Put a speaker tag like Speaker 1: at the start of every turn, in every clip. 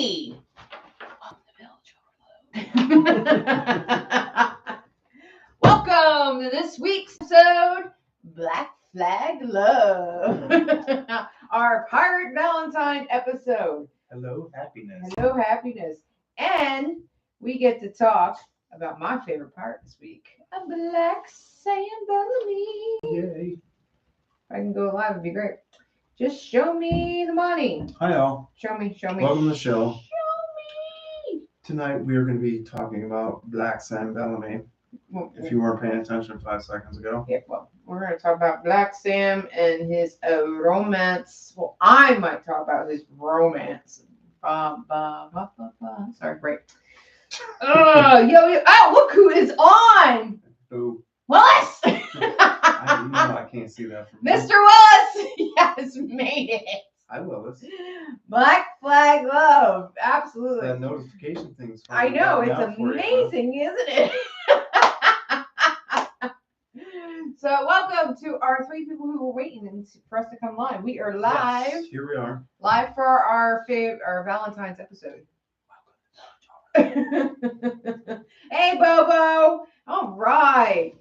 Speaker 1: me. Welcome to this week's episode, Black Flag Love. Our Pirate Valentine episode.
Speaker 2: Hello, happiness.
Speaker 1: Hello, happiness. And we get to talk about my favorite pirate this week, a Black Sam Bellamy.
Speaker 2: Yay.
Speaker 1: If I can go live, it'd be great. Just show me the money.
Speaker 2: Hi, all.
Speaker 1: Show me.
Speaker 2: Welcome to the show.
Speaker 1: Show me.
Speaker 2: Tonight, we are going to be talking about Black Sam Bellamy. If you weren't paying attention 5 seconds ago.
Speaker 1: Yeah, well, we're going to talk about Black Sam and his romance. Well, I might talk about his romance. Sorry, break. Yo. Oh, look who is on.
Speaker 2: Who?
Speaker 1: Willis.
Speaker 2: I can't see that from
Speaker 1: Mr. Willis has made it.
Speaker 2: Hi, Willis.
Speaker 1: Black Flag Love. Absolutely.
Speaker 2: That notification thing's
Speaker 1: I know. It's amazing, isn't it? So welcome to our 3 people who were waiting for us to come live. We are live.
Speaker 2: Yes, here we are.
Speaker 1: Live for our Valentine's episode. Hey, Bobo. All right.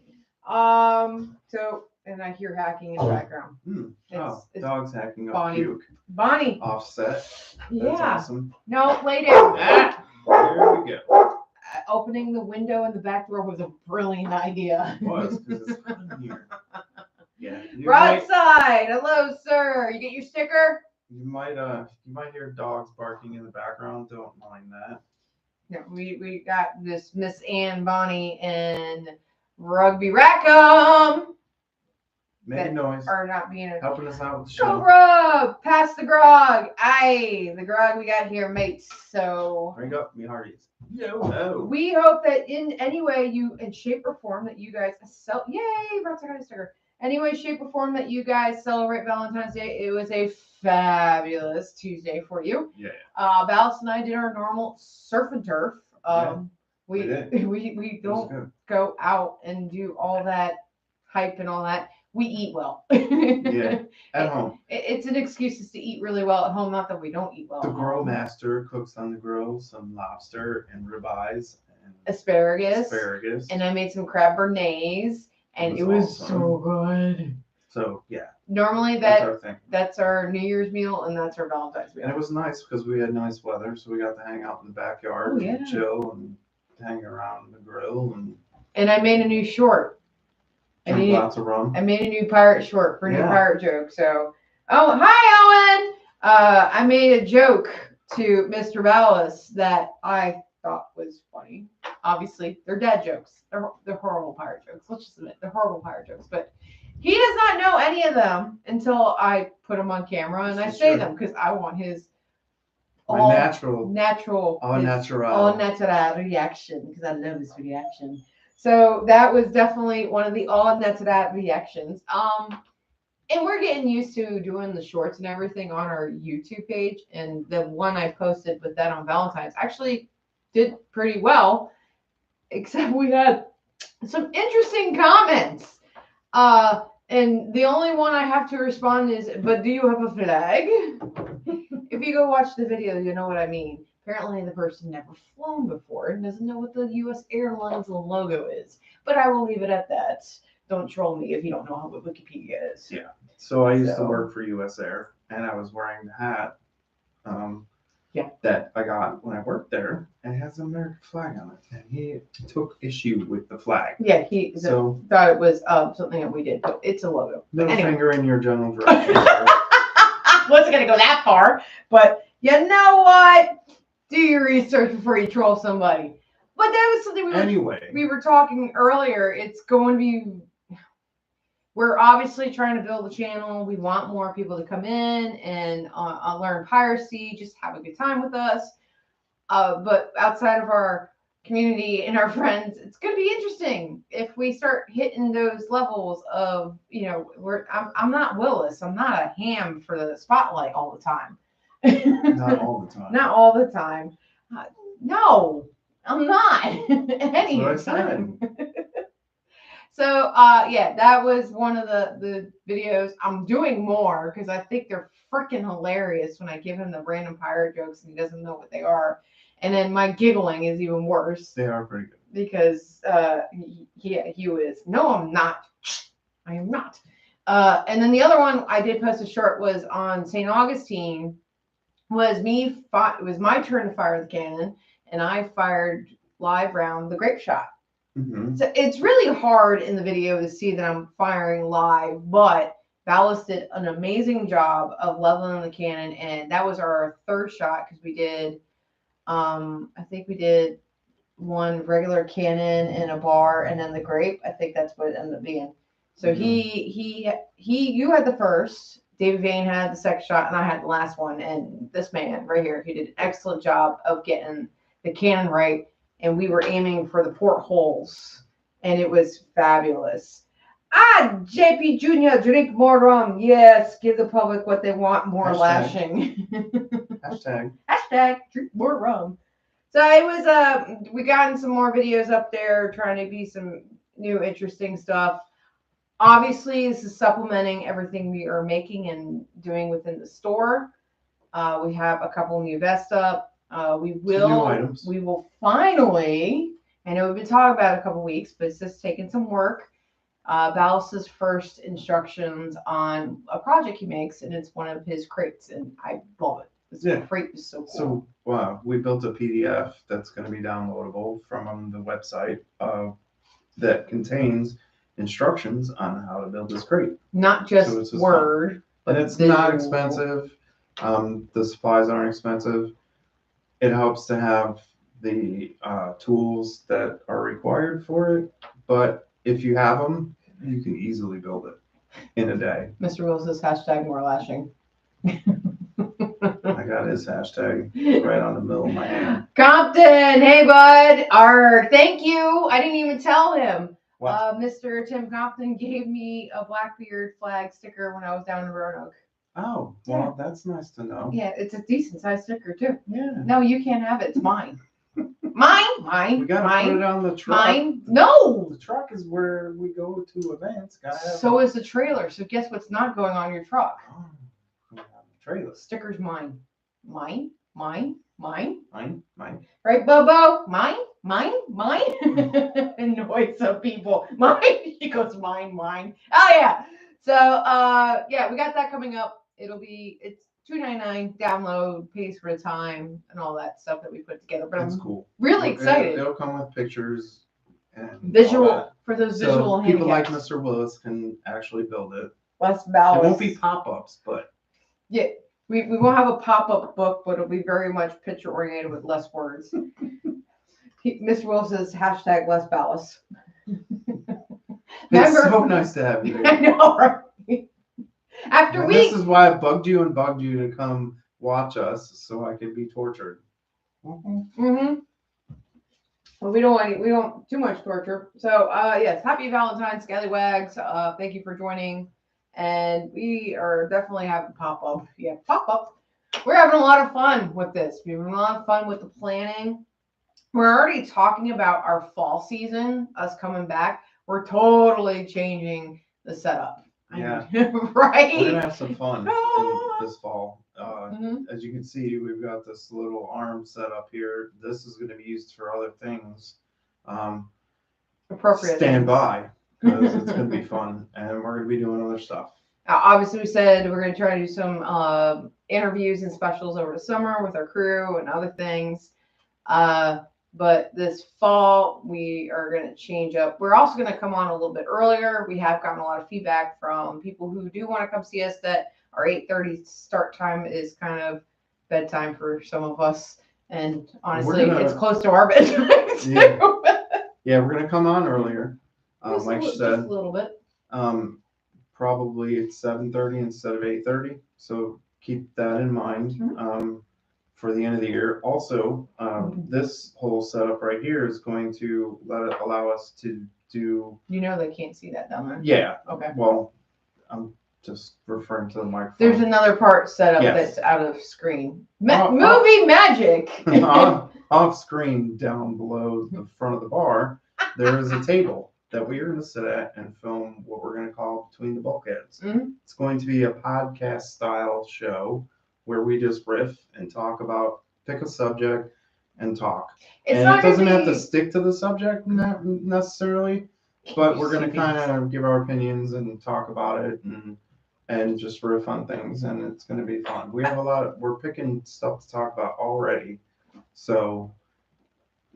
Speaker 1: So, and I hear hacking in the background.
Speaker 2: It's dogs hacking up
Speaker 1: Bonnie.
Speaker 2: puke.
Speaker 1: Bonnie.
Speaker 2: Offset.
Speaker 1: Yeah.
Speaker 2: That's awesome.
Speaker 1: No, lay down.
Speaker 2: There we go.
Speaker 1: Opening the window in the back door was a brilliant idea.
Speaker 2: It was, because it's hot in here. Yeah.
Speaker 1: Broadside. Hello, sir. You get your sticker?
Speaker 2: You might hear dogs barking in the background. Don't mind that.
Speaker 1: Yeah, we got this Miss Ann, Bonnie, and Rugby Rackham.
Speaker 2: Making noise.
Speaker 1: Are not being
Speaker 2: Helping us out with the
Speaker 1: Go
Speaker 2: show.
Speaker 1: Rub! Pass the grog. Aye, the grog we got here, mates. So
Speaker 2: Drink up, me hearties. Yo.
Speaker 1: we hope that in any way in shape or form that you guys yay, Brett's got a sticker. Any way, shape, or form that you guys celebrate Valentine's Day, it was a fabulous Tuesday for you.
Speaker 2: Yeah.
Speaker 1: Valis and I did our normal surf and turf. We don't go out and do all that hype and all that. We eat well.
Speaker 2: Yeah. At home.
Speaker 1: It's an excuse to eat really well at home. Not that we don't eat well.
Speaker 2: The grill master cooks on the grill some lobster and ribeyes and
Speaker 1: asparagus.
Speaker 2: And
Speaker 1: I made some crab bernaise, and it was so good.
Speaker 2: So yeah.
Speaker 1: Normally
Speaker 2: that's our thing.
Speaker 1: That's our New Year's meal, and that's our Valentine's meal.
Speaker 2: And it was nice because we had nice weather, so we got to hang out in the backyard and chill and hang around the grill
Speaker 1: and I made a new short.
Speaker 2: Drink lots of rum.
Speaker 1: I made a new pirate short for a new pirate joke. So, hi, Owen. I made a joke to Mr. Valis that I thought was funny. Obviously, they're dad jokes. They're horrible pirate jokes. Let's just admit they're horrible pirate jokes. But he does not know any of them until I put them on camera and I say them because I want his
Speaker 2: natural
Speaker 1: reaction because I love his reaction. So that was definitely one of the all-natural reactions. And we're getting used to doing the shorts and everything on our YouTube page. And the one I posted with that on Valentine's actually did pretty well, except we had some interesting comments. And the only one I have to respond is, but do you have a flag? If you go watch the video, you know what I mean. Apparently, the person never flown before and doesn't know what the U.S. Airlines logo is. But I will leave it at that. Don't troll me if you don't know what Wikipedia is.
Speaker 2: Yeah. So I used to work for U.S. Air, and I was wearing the hat that I got when I worked there, and it has an American flag on it. And he took issue with the flag.
Speaker 1: Yeah, he thought it was something that we did, but it's a logo.
Speaker 2: Middle finger in your general direction.
Speaker 1: Wasn't going to go that far, but you know what? Do your research before you troll somebody. But that was something we were talking earlier. It's going to be, we're obviously trying to build a channel. We want more people to come in and learn piracy, just have a good time with us. But outside of our community and our friends, it's going to be interesting if we start hitting those levels of, I'm not Willis. I'm not a ham for the spotlight all the time.
Speaker 2: Not all the time.
Speaker 1: Not all the time. No, I'm not. Any time. So yeah, that was one of the videos. I'm doing more because I think they're freaking hilarious when I give him the random pirate jokes and he doesn't know what they are. And then my giggling is even worse.
Speaker 2: They are pretty good.
Speaker 1: Because he was, no, I'm not. I am not. And then the other one I did post a short was on St. Augustine. It was my turn to fire the cannon, and I fired live round the grape shot.
Speaker 2: Mm-hmm.
Speaker 1: So it's really hard in the video to see that I'm firing live, but Ballas did an amazing job of leveling the cannon, and that was our third shot because we did, I think we did one regular cannon in a bar and then the grape. I think that's what it ended up being. So you had the first, David Vane had the second shot, and I had the last one. And this man right here, he did an excellent job of getting the cannon right. And we were aiming for the portholes, and it was fabulous. JP Jr., drink more rum. Yes, give the public what they want, more lashing.
Speaker 2: Hashtag
Speaker 1: drink more rum. So it was, we gotten some more videos up there trying to be some new interesting stuff. Obviously, this is supplementing everything we are making and doing within the store. We have a couple new vests up. We will finally, I know we've been talking about it a couple weeks, but it's just taking some work. Ballas's first instructions on a project he makes, and it's one of his crates, and I love it. This crate is so cool.
Speaker 2: So, wow, we built a PDF that's going to be downloadable from the website that contains instructions on how to build this crate.
Speaker 1: Not just Word,
Speaker 2: but it's not expensive. The supplies aren't expensive. It helps to have the tools that are required for it, but if you have them, you can easily build it in a day.
Speaker 1: Mr. Will says hashtag more lashing.
Speaker 2: I got his hashtag right on the middle of my hand.
Speaker 1: Compton, hey bud. Thank you. I didn't even tell him. Mr. Tim Compton gave me a Blackbeard flag sticker when I was down in Roanoke.
Speaker 2: Oh, well, that's nice to know.
Speaker 1: Yeah, it's a decent sized sticker too.
Speaker 2: Yeah.
Speaker 1: No, you can't have it. It's mine. Mine.
Speaker 2: We gotta put it on the truck.
Speaker 1: Mine. No.
Speaker 2: The truck is where we go to events.
Speaker 1: So is the trailer. So guess what's not going on your truck?
Speaker 2: Oh, the trailer.
Speaker 1: Sticker's mine. Mine.
Speaker 2: Mine.
Speaker 1: Right, Bobo? Mine. Annoys some people. Mine. He goes mine. Oh yeah. So yeah, we got that coming up. It's $2.99 download, pays for the time, and all that stuff that we put together. But
Speaker 2: that's
Speaker 1: I'm
Speaker 2: cool.
Speaker 1: Really excited.
Speaker 2: It'll come with pictures and
Speaker 1: visual for those visual
Speaker 2: so people like Mr. Willis can actually build it.
Speaker 1: Less Ballas.
Speaker 2: It won't be pop-ups, but
Speaker 1: yeah, we won't have a pop-up book, but it'll be very much picture oriented with less words. Mr. Willis says hashtag less Ballas.
Speaker 2: It's so nice to have you.
Speaker 1: I know, right?
Speaker 2: This is why I bugged you to come watch us so I could be tortured.
Speaker 1: Well, we don't want too much torture. So yes, happy Valentine's, Scallywags. Thank you for joining. And we are definitely having pop-up. Yeah, pop-up. We're having a lot of fun with this. We're having a lot of fun with the planning. We're already talking about our fall season, us coming back. We're totally changing the setup.
Speaker 2: Yeah.
Speaker 1: Right?
Speaker 2: We're going to have some fun this fall. As you can see, we've got this little arm set up here. This is going to be used for other things.
Speaker 1: Appropriate.
Speaker 2: Stand by, because it's going to be fun. And we're going to be doing other stuff.
Speaker 1: Obviously, we said we're going to try to do some interviews and specials over the summer with our crew and other things. But this fall, we are going to change up. We're also going to come on a little bit earlier. We have gotten a lot of feedback from people who do want to come see us that our 8:30 start time is kind of bedtime for some of us. And honestly, it's close to our bedtime too.
Speaker 2: Yeah, we're going to come on earlier. Like you said,
Speaker 1: just a little bit.
Speaker 2: Probably it's 7:30 instead of 8:30. So keep that in mind. For the end of the year. Also, this whole setup right here is going to allow us to do.
Speaker 1: You know they can't see that down there.
Speaker 2: Yeah.
Speaker 1: Okay.
Speaker 2: Well, I'm just referring to the microphone.
Speaker 1: There's another part set up that's out of screen.
Speaker 2: Movie
Speaker 1: magic.
Speaker 2: Off screen, down below the front of the bar, there is a table. that we are going to sit at and film what we're going to call Between the Bulkheads.
Speaker 1: Mhm.
Speaker 2: It's going to be a podcast style show where we just riff and talk about, pick a subject and talk.
Speaker 1: It's
Speaker 2: and
Speaker 1: not
Speaker 2: it doesn't
Speaker 1: gonna
Speaker 2: have to
Speaker 1: be-
Speaker 2: stick to the subject necessarily, but we're going to kind of give our opinions and talk about it and just riff on things, and it's going to be fun. We have we're picking stuff to talk about already, so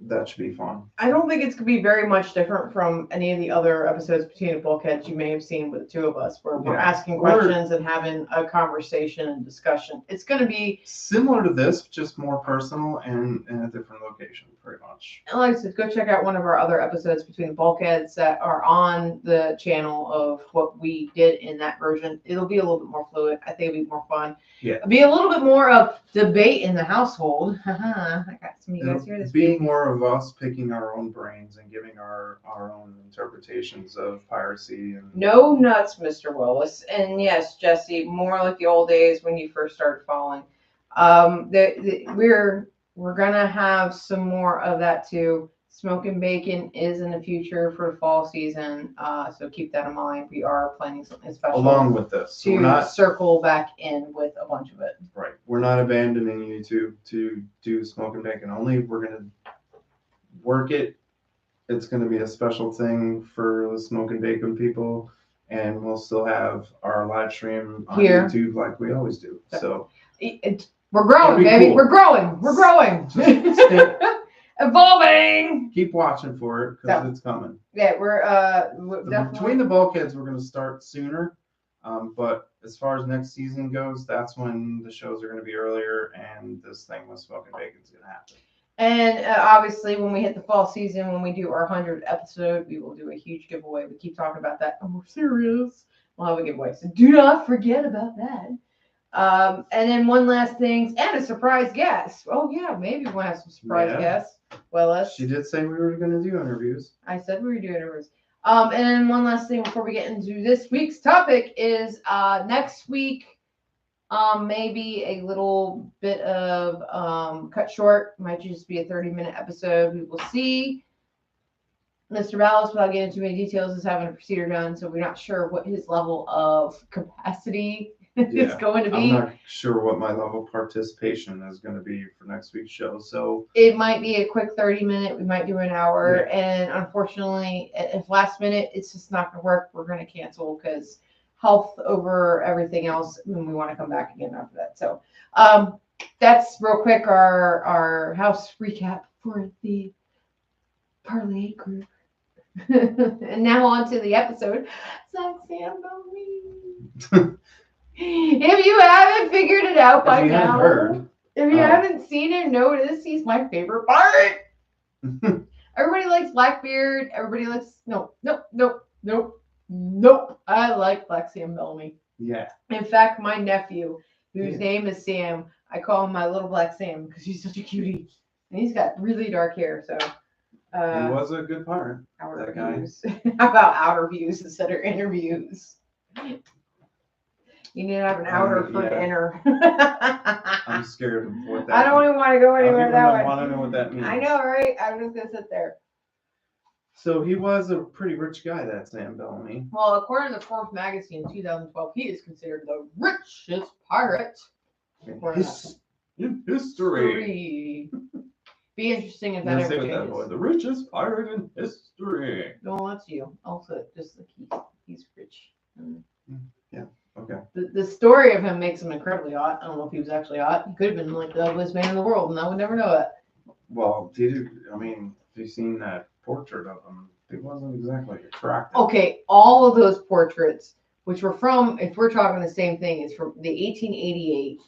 Speaker 2: that should be fun.
Speaker 1: I don't think it's going to be very much different from any of the other episodes Between the Bulkheads you may have seen with the two of us, where we're asking questions and having a conversation and discussion. It's going to be
Speaker 2: similar to this, just more personal and in a different location, pretty much.
Speaker 1: And like I said, go check out one of our other episodes Between the Bulkheads that are on the channel of what we did in that version. It'll be a little bit more fluid. I think it'll be more fun.
Speaker 2: Yeah.
Speaker 1: It'll be a little bit more of debate in the household. I got some of you guys here this
Speaker 2: be
Speaker 1: week.
Speaker 2: more of us picking our own brains and giving our own interpretations of piracy. And
Speaker 1: No nuts, Mr. Willis. And yes, Jesse, more like the old days when you first started following. We're gonna have some more of that too. Smoking bacon is in the future for the fall season, so keep that in mind. We are planning something special
Speaker 2: along with this. So
Speaker 1: to circle back in with a bunch of it.
Speaker 2: Right. We're not abandoning YouTube to do smoking bacon only. We're gonna work it. It's gonna be a special thing for the smoking bacon people, and we'll still have our live stream on
Speaker 1: Here.
Speaker 2: YouTube like we always do. So
Speaker 1: We're growing,
Speaker 2: That'd be
Speaker 1: baby.
Speaker 2: cool.
Speaker 1: We're growing. We're growing. Evolving.
Speaker 2: keep watching for it because
Speaker 1: Yeah.
Speaker 2: it's coming.
Speaker 1: Yeah, we're definitely.
Speaker 2: Between the Bulkheads, we're gonna start sooner. But as far as next season goes, that's when the shows are gonna be earlier, and this thing with smoking bacon is gonna happen.
Speaker 1: And obviously, when we hit the fall season, when we do our 100th episode, we will do a huge giveaway. We keep talking about that. Oh, we're serious. We'll have a giveaway. So do not forget about that. And then one last thing, and a surprise guest. Oh, yeah, maybe we'll have some surprise guests. Well,
Speaker 2: She did say we were going to do interviews.
Speaker 1: I said we were doing interviews. And then one last thing before we get into this week's topic is next week. Maybe a little bit of cut short, might just be a 30-minute episode. We will see. Mr. Ballas, without getting too many details, is having a procedure done, so we're not sure what his level of capacity is going to be.
Speaker 2: I'm not sure what my level of participation is going to be for next week's show. So
Speaker 1: it might be a quick 30-minute. We might do an hour, and unfortunately, if last minute, it's just not going to work. We're going to cancel because health over everything else, and we want to come back again after that. So that's real quick our house recap for the Parlay group. And now on to the episode. Tale of Sam Bellamy. If you haven't figured it out by now, if you haven't seen it, notice he's my favorite part. Everybody likes Blackbeard. Everybody likes nope. I like Black Sam Bellamy.
Speaker 2: Yeah.
Speaker 1: In fact, my nephew, whose name is Sam, I call him my little Black Sam because he's such a cutie, and he's got really dark hair. So
Speaker 2: he was a good pirate.
Speaker 1: outer
Speaker 2: that guy.
Speaker 1: views. How about outer views instead of interviews? You need to have an outer for an inner.
Speaker 2: I'm scared of what that
Speaker 1: I don't even want to go anywhere that way.
Speaker 2: I want to know what that means.
Speaker 1: I know, right? I'm just gonna sit there.
Speaker 2: So he was a pretty rich guy, that Sam Bellamy.
Speaker 1: Well, according to Forbes magazine in 2012, he is considered the richest pirate
Speaker 2: in history.
Speaker 1: Be interesting if that ever changes.
Speaker 2: The richest pirate in history.
Speaker 1: No, that's you. Also, just like he's rich.
Speaker 2: Yeah. Okay.
Speaker 1: The story of him makes him incredibly hot. I don't know if he was actually hot. He could have been like the ugliest man in the world, and I would never know it.
Speaker 2: Well, if you've seen that portrait of him, it wasn't exactly attractive.
Speaker 1: Okay, all of those portraits, which were from, if we're talking the same thing, it's from the 1888.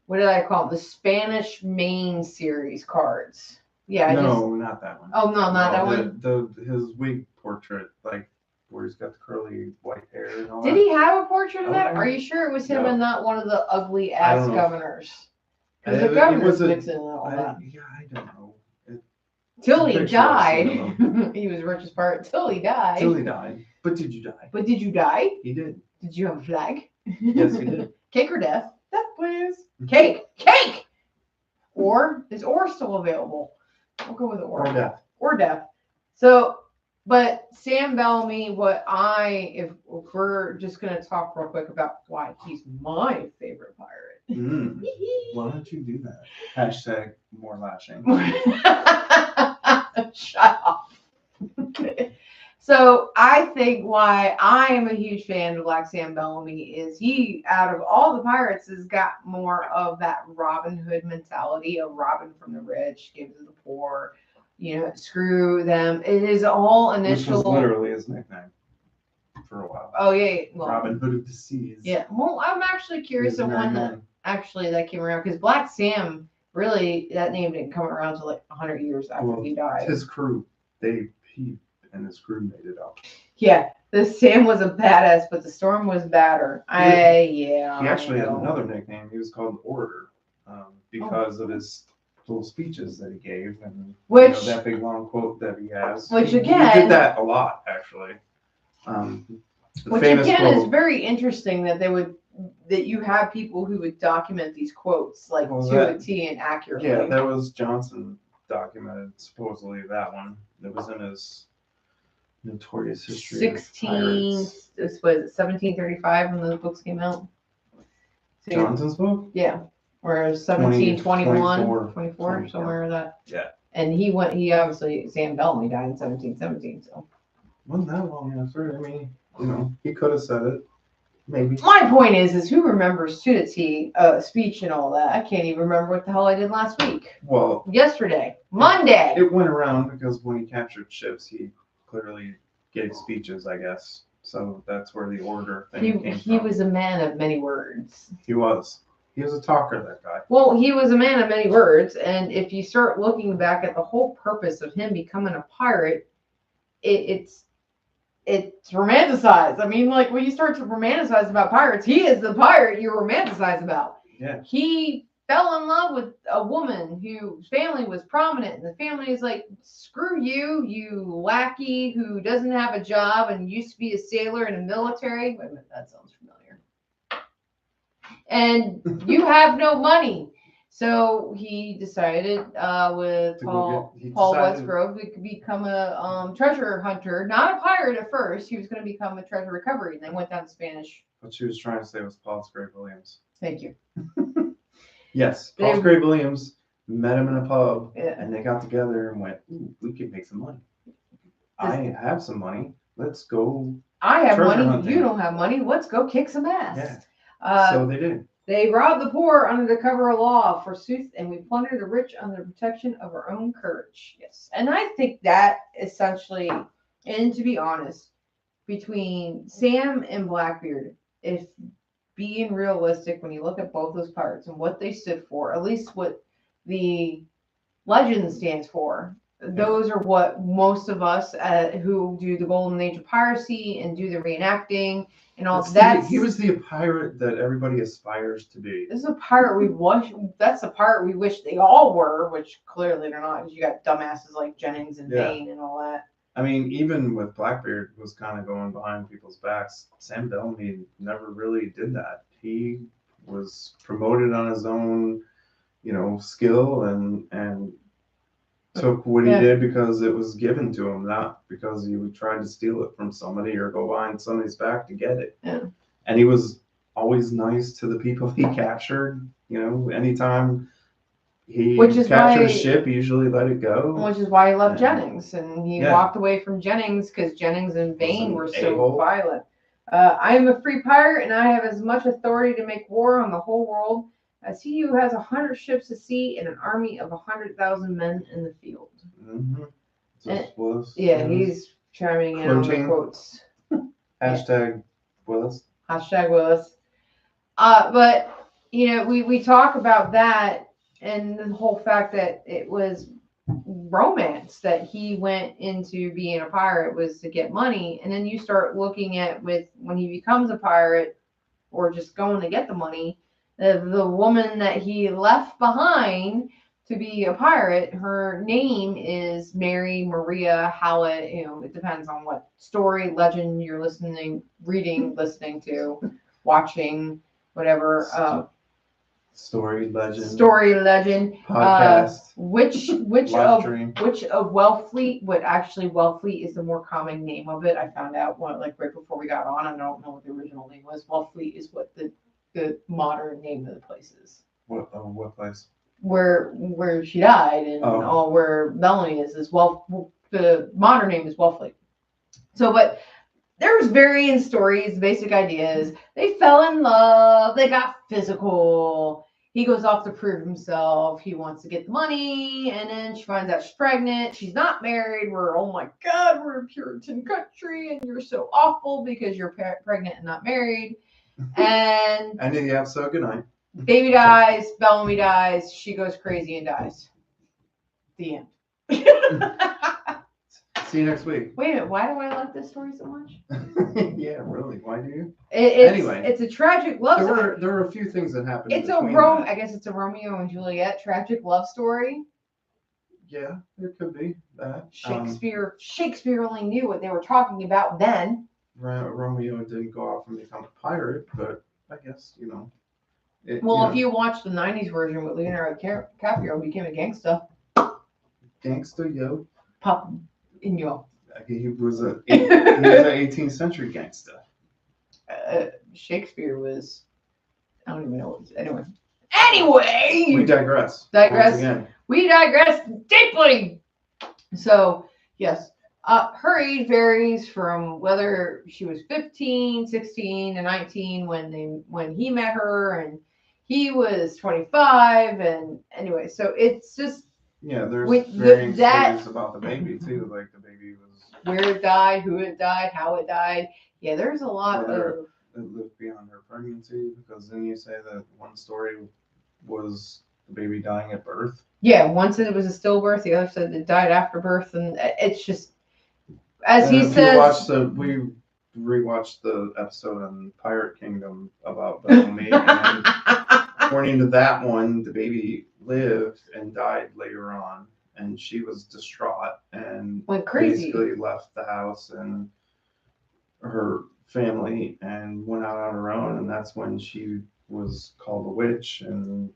Speaker 1: What did I call them? The Spanish Main series cards. Yeah.
Speaker 2: Not that one.
Speaker 1: Oh no, not that one.
Speaker 2: His wig portrait, like where he's got the curly white hair and all
Speaker 1: Did
Speaker 2: that.
Speaker 1: he have a portrait of that?
Speaker 2: Oh,
Speaker 1: Are you sure it was him
Speaker 2: no.
Speaker 1: and not one of the ugly
Speaker 2: I
Speaker 1: ass
Speaker 2: don't know.
Speaker 1: governors? Because the governors mixing and all that.
Speaker 2: I don't know.
Speaker 1: Till he
Speaker 2: picture
Speaker 1: died.
Speaker 2: I've seen
Speaker 1: He was the richest part till he died.
Speaker 2: Till he died. But did you die?
Speaker 1: But did you die?
Speaker 2: He did.
Speaker 1: Did you have a flag?
Speaker 2: Yes, he did.
Speaker 1: Cake or death? Death, please. Cake. Cake! Or is or still available? We'll go with or.
Speaker 2: Or death.
Speaker 1: Or death. So But Sam Bellamy, if we're just gonna talk real quick about why he's my favorite pirate.
Speaker 2: Why don't you do that? Hashtag more lashing.
Speaker 1: Shut up. So I think why I am a huge fan of Black Sam Bellamy is he, out of all the pirates, has got more of that Robin Hood mentality of robbing from the rich, give to the poor, screw them. It is all initial.
Speaker 2: Which was literally his nickname for a while.
Speaker 1: Oh yeah, well,
Speaker 2: Robin Hood of the Seas.
Speaker 1: Yeah, well, I'm actually curious of when that came around, because Black Sam, really, that name didn't come around until like 100 years after he died.
Speaker 2: His crew, he and his crew made it up.
Speaker 1: Yeah, the Sam was a badass, but the Storm was badder.
Speaker 2: He actually had another nickname. He was called Orator, because of his little speeches that he gave, and that big long quote that he has.
Speaker 1: Which
Speaker 2: he
Speaker 1: again,
Speaker 2: did that a lot, actually.
Speaker 1: Which again quote, is very interesting that you have people who would document these quotes to a T and accurately.
Speaker 2: Yeah, that was Johnson documented supposedly that one. It was in his notorious history.
Speaker 1: 1735 when those books came out.
Speaker 2: So, Johnson's book?
Speaker 1: Yeah. Or 1721, 24, somewhere like that.
Speaker 2: Yeah.
Speaker 1: And he obviously, Sam Bellamy died in 1717, so.
Speaker 2: Wasn't that long after. I mean, he could have said it. Maybe.
Speaker 1: My point is who remembers to the T speech and all that? I can't even remember what the hell I did last week.
Speaker 2: Well.
Speaker 1: Yesterday. Monday.
Speaker 2: It went around because when he captured ships, he clearly gave speeches, I guess. So that's where the order thing came from.
Speaker 1: He was a man of many words.
Speaker 2: He was. He was a talker, that guy.
Speaker 1: Well, he was a man of many words, and if you start looking back at the whole purpose of him becoming a pirate, it's romanticized. I mean, like when you start to romanticize about pirates, he is the pirate you romanticize about.
Speaker 2: Yeah.
Speaker 1: He fell in love with a woman whose family was prominent, and the family is like, screw you, you lackey who doesn't have a job and used to be a sailor in the military. Wait a minute, that sounds familiar. And you have no money. So he decided with Paul Westgrove to become a treasure hunter, not a pirate at first. He was going to become a treasure recovery, and then went down to Spanish.
Speaker 2: What she was trying to say was Paul Scrape Williams.
Speaker 1: Thank you.
Speaker 2: Yes, Paul Scrape Williams met him in a pub, and they got together and went, "Ooh, we could make some money. I have some money. Let's go.
Speaker 1: I have money. Hunting. You don't have money. Let's go kick some ass."
Speaker 2: Yeah. So they did.
Speaker 1: They rob the poor under the cover of law, forsooth, and we plunder the rich under the protection of our own courage. Yes. And I think that essentially, and to be honest, between Sam and Blackbeard, if being realistic, when you look at both those pirates and what they stood for, at least what the legend stands for, those are what most of us who do the Golden Age of Piracy and do the reenacting and all that.
Speaker 2: He was the pirate that everybody aspires to be.
Speaker 1: This is a pirate we wish. That's a pirate we wish they all were, which clearly they're not, because you got dumbasses like Jennings and Vane and all that.
Speaker 2: I mean, even with Blackbeard was kind of going behind people's backs. Sam Bellamy never really did that. He was promoted on his own, skill and took what he did because it was given to him, not because he would try to steal it from somebody or go behind somebody's back to get it.
Speaker 1: Yeah.
Speaker 2: And he was always nice to the people he captured. Anytime he captured a ship, he usually let it go.
Speaker 1: Which is why he left Jennings, and he walked away from Jennings because Jennings and Vane were so violent. I am a free pirate, and I have as much authority to make war on the whole world as he who has 100 ships at sea and an army of 100,000 men in the field.
Speaker 2: Mm-hmm.
Speaker 1: He's chiming in on the quotes.
Speaker 2: Hashtag Willis.
Speaker 1: Hashtag Willis. But we talk about that and the whole fact that it was romance that he went into being a pirate was to get money, and then you start looking at when he becomes a pirate or just going to get the money. The woman that he left behind to be a pirate, her name is Mary Maria Howlett. It depends on what story, legend you're listening to, watching, whatever.
Speaker 2: Story legend.
Speaker 1: Podcast. Which
Speaker 2: Live
Speaker 1: of
Speaker 2: stream.
Speaker 1: Wellfleet? What actually Wellfleet is the more common name of it. I found out right before we got on. I don't know what the original name was. Wellfleet is what the modern name of the place is.
Speaker 2: What place?
Speaker 1: Where she died and where Bellamy is the modern name is Wellfleet. So, but there's varying stories, basic ideas. They fell in love. They got physical. He goes off to prove himself. He wants to get the money. And then she finds out she's pregnant. She's not married. Oh my God, we're a Puritan country. And you're so awful because you're pregnant and not married. And
Speaker 2: end of the episode. Good night.
Speaker 1: Baby dies. Bellamy dies. She goes crazy and dies. The end.
Speaker 2: See you next week.
Speaker 1: Wait a minute. Why do I like this story so much?
Speaker 2: Yeah, really. Why do you?
Speaker 1: Anyway, it's a tragic love story.
Speaker 2: There were a few things that happened.
Speaker 1: I guess it's a Romeo and Juliet tragic love story.
Speaker 2: Yeah, there could be that.
Speaker 1: Shakespeare only knew what they were talking about then.
Speaker 2: Romeo didn't go off and become a pirate, but I guess
Speaker 1: if you watch the '90s version with Leonardo DiCaprio, became a gangster.
Speaker 2: Gangster, yo.
Speaker 1: Pop in yo.
Speaker 2: He was an 18th century gangster.
Speaker 1: Shakespeare was. I don't even know what. Anyway.
Speaker 2: We digress.
Speaker 1: We digress deeply. So yes, her age varies from whether she was 15, 16, and 19 when he met her, and he was 25. And anyway, so it's just.
Speaker 2: Yeah, there's varying stories about the baby too. Like the baby was
Speaker 1: where it died, who it died, how it died. Yeah, there's a lot of
Speaker 2: it lived beyond her pregnancy, because then you say that one story was the baby dying at birth.
Speaker 1: Yeah, one said it was a stillbirth, the other said it died after birth, and it's just as he says.
Speaker 2: We rewatched the episode on Pirate Kingdom about Bellamy, and according to that one, the baby lived and died later on, and she was distraught and
Speaker 1: went crazy.
Speaker 2: Basically left the house and her family and went out on her own, and that's when she was called a witch. And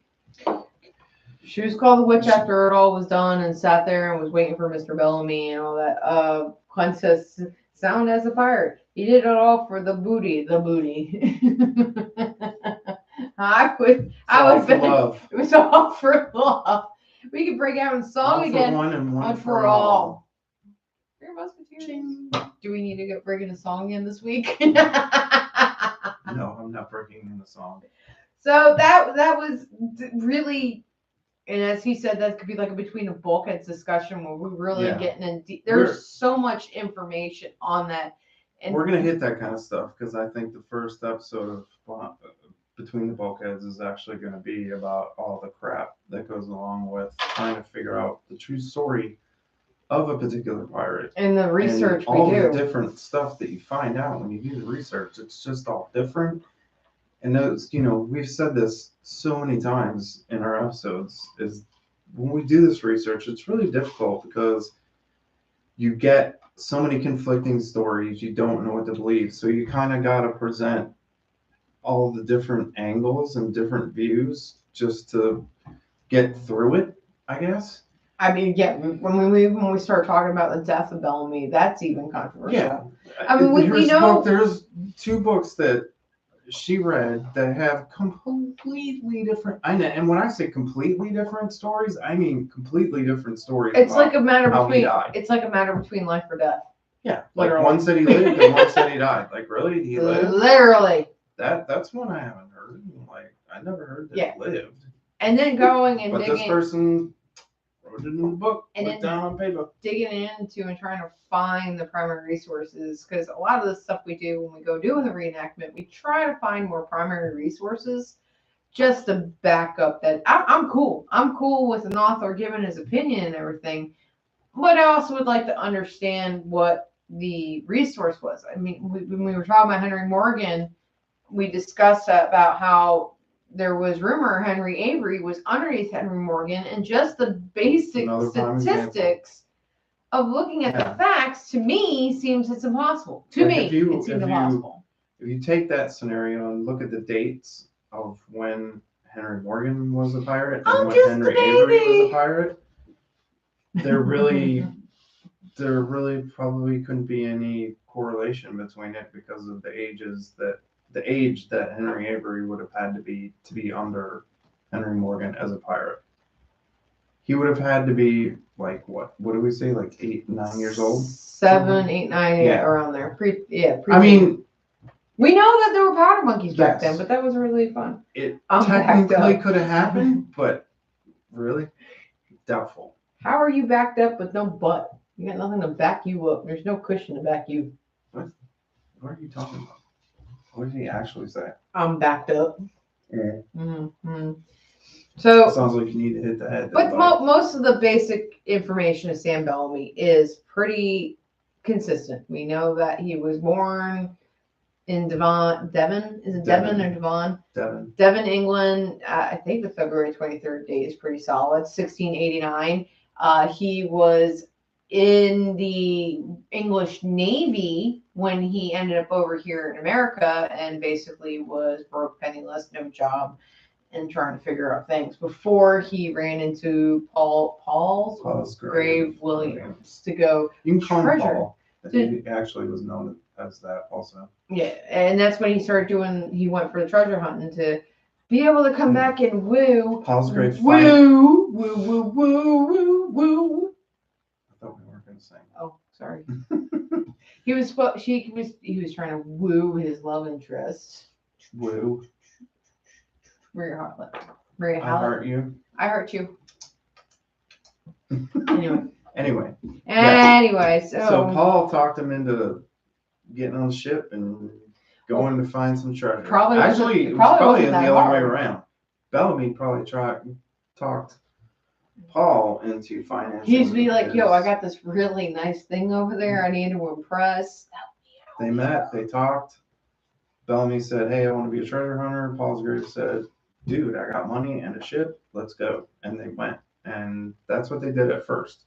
Speaker 1: she was called the witch after it all was done, and sat there and was waiting for Mr. Bellamy and all that. Quinn says, sound as a pirate. He did it all for the booty. Love. It was all for love. We could break out in song
Speaker 2: one
Speaker 1: again.
Speaker 2: For one and one
Speaker 1: for all. Three Musketeers. Do we need to get breaking a song in this week?
Speaker 2: No, I'm not breaking in the song.
Speaker 1: So that was really, and as he said, that could be like a between the bulkheads discussion where we're really getting in deep. There's so much information on that. And
Speaker 2: we're gonna hit that kind of stuff because I think the first episode of Between the Bulkheads is actually going to be about all the crap that goes along with trying to figure out the true story of a particular pirate.
Speaker 1: And the research
Speaker 2: and all the different stuff that you find out when you do the research. It's just all different. And those, we've said this so many times in our episodes, is when we do this research, it's really difficult because you get so many conflicting stories, you don't know what to believe. So you kind of got to present all the different angles and different views just to get through it, I guess.
Speaker 1: I mean, yeah, when we start talking about the death of Bellamy, that's even controversial.
Speaker 2: Yeah.
Speaker 1: I mean, we know
Speaker 2: there's two books that she read that have completely different, and when I say completely different stories, I mean completely different stories.
Speaker 1: It's like a matter between life or death.
Speaker 2: Yeah. Like one said he lived and one said he died. Like, really? He lived?
Speaker 1: Literally.
Speaker 2: That's one I haven't heard. Like, I never heard that he lived.
Speaker 1: And then going and
Speaker 2: digging. But this person wrote it in the book,
Speaker 1: and
Speaker 2: put it down on paper.
Speaker 1: Digging into and trying to find the primary resources, because a lot of the stuff we do when we go doing the reenactment, we try to find more primary resources just to back up that I'm cool. I'm cool with an author giving his opinion and everything, but I also would like to understand what the resource was. I mean, when we were talking about Henry Morgan, we discussed about how there was rumor Henry Avery was underneath Henry Morgan, and just the basic statistics of looking at the facts, to me, seems it's impossible. It seems impossible.
Speaker 2: If you take that scenario and look at the dates of when Henry Morgan was a pirate
Speaker 1: I'm
Speaker 2: and when
Speaker 1: just
Speaker 2: Henry
Speaker 1: a
Speaker 2: Avery was
Speaker 1: baby.
Speaker 2: a pirate, there really probably couldn't be any correlation between it because of the age that Henry Avery would have had to be under Henry Morgan as a pirate. He would have had to be like what do we say, like 8, 9 years old?
Speaker 1: 7, 8, 9,
Speaker 2: Yeah.
Speaker 1: around there.
Speaker 2: I mean,
Speaker 1: we know that there were powder monkeys back
Speaker 2: Yes.
Speaker 1: then, but that was really fun.
Speaker 2: it
Speaker 1: I'm backed
Speaker 2: technically
Speaker 1: up.
Speaker 2: could have happened, but really doubtful.
Speaker 1: How are you backed up with no butt? You got nothing to back you up. There's no cushion to back you.
Speaker 2: What are you talking about? What did he actually say?
Speaker 1: I'm backed up.
Speaker 2: Yeah.
Speaker 1: Mm-hmm. So,
Speaker 2: Sounds like you need to hit the head.
Speaker 1: but most of the basic information of Sam Bellamy is pretty consistent. We know that he was born in Devon. Is it Devon or Devon?
Speaker 2: Devon.
Speaker 1: Devon, England. I think the February 23rd date is pretty solid. 1689. He was in the English Navy when he ended up over here in America and basically was broke, penniless, no job, and trying to figure out things before he ran into Paul's Grave Williams to go
Speaker 2: You can call him
Speaker 1: treasure.
Speaker 2: Paul. He actually was known as that also.
Speaker 1: Yeah, and that's when he started he went for the treasure hunting to be able to come back and woo.
Speaker 2: Paul's Grave.
Speaker 1: Woo, woo, woo, woo, woo, woo.
Speaker 2: I thought we weren't going to sing.
Speaker 1: Oh, sorry. He was trying to woo his love interest.
Speaker 2: Woo.
Speaker 1: Maria Hartlett. Maria
Speaker 2: I
Speaker 1: Hallett.
Speaker 2: heart you.
Speaker 1: I hurt you. Anyway.
Speaker 2: Anyway.
Speaker 1: So
Speaker 2: Paul talked him into getting on the ship and going to find some treasure. It was probably in the other way around. Bellamy probably talked Paul into financing.
Speaker 1: He'd be like, yo, I got this really nice thing over there I need to impress.
Speaker 2: They met, they talked. Bellamy said, hey, I want to be a treasure hunter. Paul's Grave said, dude, I got money and a ship. Let's go. And they went. And that's what they did at first.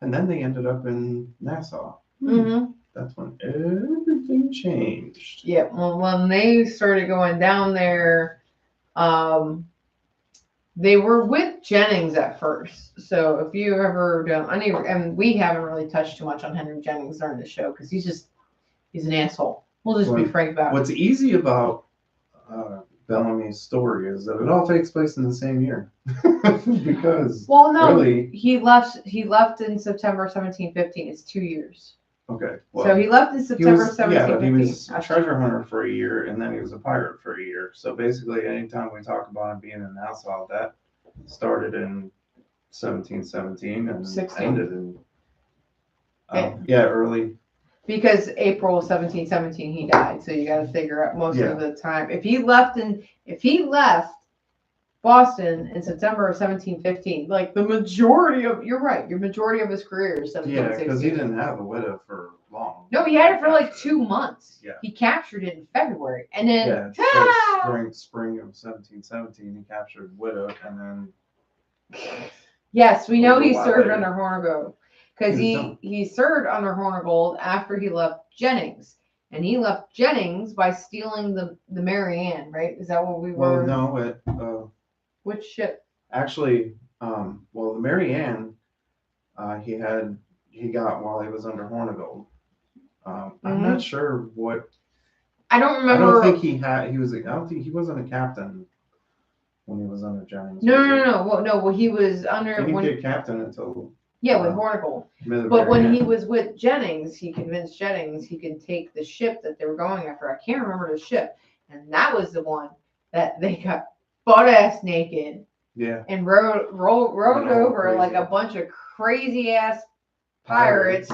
Speaker 2: And then they ended up in Nassau.
Speaker 1: Mm-hmm.
Speaker 2: That's when everything changed.
Speaker 1: Yeah, well, when they started going down there, they were with Jennings at first. So if you ever don't, and we haven't really touched too much on Henry Jennings during the show because he's an asshole. We'll just be frank about it.
Speaker 2: What's easy about Bellamy's story is that it all takes place in the same year. Because really,
Speaker 1: he left in September 1715. It's 2 years.
Speaker 2: Okay.
Speaker 1: Well, so he left in September 1715.
Speaker 2: Yeah, but he was a treasure hunter for a year, and then he was a pirate for a year. So basically, anytime we talk about him being in Nassau, that started in 1717 and
Speaker 1: 16.
Speaker 2: ended in early.
Speaker 1: Because April 1717 he died, so you got to figure out most of the time. If he left Boston in September of 1715, like the majority of his career is 1716.
Speaker 2: Yeah, because he didn't have a widow for long.
Speaker 1: No, he had it for like 2 months.
Speaker 2: Yeah.
Speaker 1: He captured it in February, and then
Speaker 2: spring of 1717 he captured widow, and then
Speaker 1: yes, we know he served under Hornigold. Because he served under Hornigold after he left Jennings. And he left Jennings by stealing the Mary Ann, right? Is that what we were?
Speaker 2: Well, no.
Speaker 1: Which ship?
Speaker 2: Actually, the Mary Ann he got while he was under Hornigold. I'm not sure what.
Speaker 1: I don't remember.
Speaker 2: I don't think he wasn't a captain when he was under Jennings.
Speaker 1: No. Well, he was under.
Speaker 2: He didn't get captain until.
Speaker 1: Yeah, with Hornigold. But when he was with Jennings, he convinced Jennings he could take the ship that they were going after. I can't remember the ship. And that was the one that they got butt-ass naked.
Speaker 2: Yeah.
Speaker 1: And rode over like a bunch of crazy-ass pirates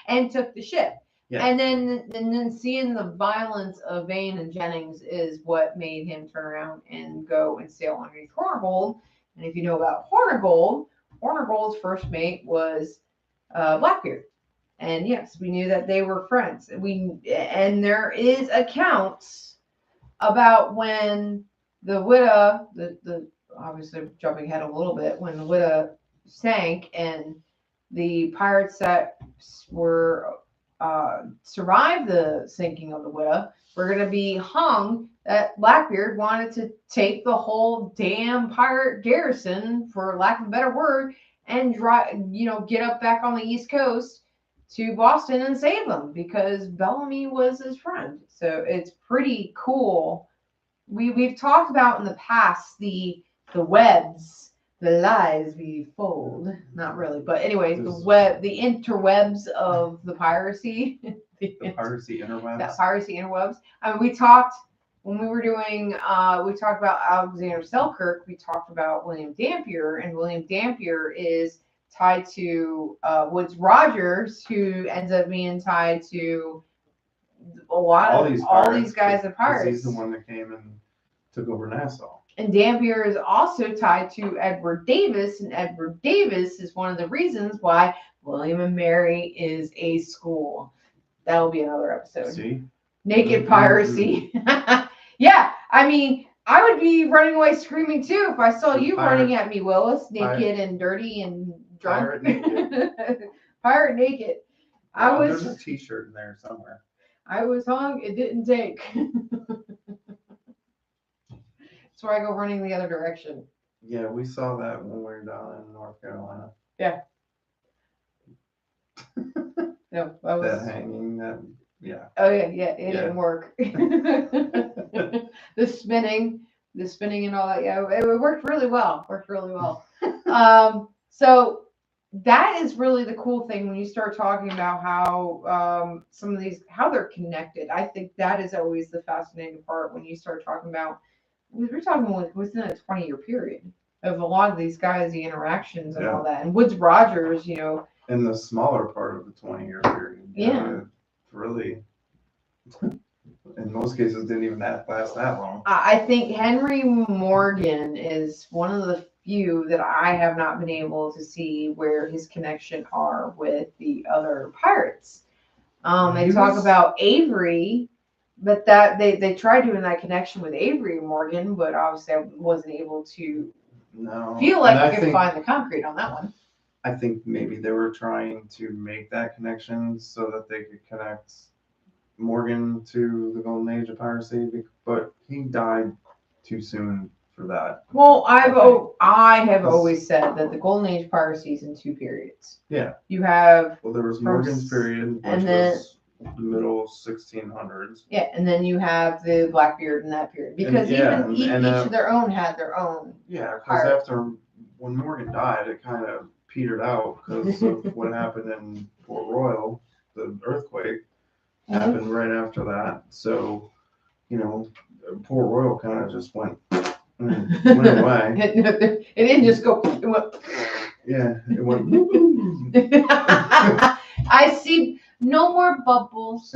Speaker 1: and took the ship. Yeah. And then seeing the violence of Vane and Jennings is what made him turn around and go and sail underneath Hornigold. And if you know about Hornigold's first mate was Blackbeard, and yes, we knew that they were friends. And there is accounts about when the Witta, the obviously jumping ahead a little bit, when the Witta sank and the pirates that were survived the sinking of the Witta were going to be hung that Blackbeard wanted to take the whole damn pirate garrison, for lack of a better word, and get up back on the East Coast to Boston and save them because Bellamy was his friend. So it's pretty cool. We've talked about in the past the webs, the lies we fold. Not really, but anyway, the interwebs of the piracy.
Speaker 2: The piracy interwebs.
Speaker 1: That piracy interwebs. I mean, we talked when we were doing. We talked about Alexander Selkirk. We talked about William Dampier, and William Dampier is tied to Woodes Rogers, who ends up being tied to a lot of all these guys are pirates.
Speaker 2: He's the one that came and took over Nassau.
Speaker 1: And Dampier is also tied to Edward Davis, and Edward Davis is one of the reasons why William and Mary is a school. That'll be another episode.
Speaker 2: See?
Speaker 1: Naked piracy. Yeah, I mean, I would be running away screaming too if I saw you running at me, Willis, naked and dirty and drunk.
Speaker 2: Pirate naked.
Speaker 1: Pirate naked.
Speaker 2: There's a t-shirt in there somewhere.
Speaker 1: I was hung. It didn't take. That's where I go running the other direction.
Speaker 2: Yeah, we saw that when we were down in North Carolina.
Speaker 1: Yeah. No,
Speaker 2: that hanging. Yeah.
Speaker 1: Oh yeah, it didn't work. the spinning and all that. Yeah, it worked really well. So that is really the cool thing when you start talking about how some of these, how they're connected. I think that is always the fascinating part when you start talking about, we're talking within a 20-year period of a lot of these guys, the interactions and all that. And Woodes Rogers,
Speaker 2: in the smaller part of the 20-year period.
Speaker 1: Yeah.
Speaker 2: Really, in most cases, didn't even last that long.
Speaker 1: I think Henry Morgan is one of the few that I have not been able to see where his connection are with the other pirates. They talk about Avery, but that they tried doing that connection with Avery Morgan, but obviously I wasn't able to feel like I could find the concrete on that one.
Speaker 2: I think maybe they were trying to make that connection so that they could connect Morgan to the Golden Age of Piracy, but he died too soon for that.
Speaker 1: Well, I have always said that the Golden Age of Piracy is in two periods.
Speaker 2: Yeah.
Speaker 1: You have
Speaker 2: there was Morgan's period, which was the middle 1600s.
Speaker 1: Yeah, and then you have the Blackbeard in that period because each of their own had their own.
Speaker 2: Yeah, because after when Morgan died, it kind of petered out because of what happened in Port Royal, the earthquake happened right after that. So, Port Royal kind of just went away.
Speaker 1: It didn't just go. It went.
Speaker 2: Yeah, it went.
Speaker 1: I see no more bubbles.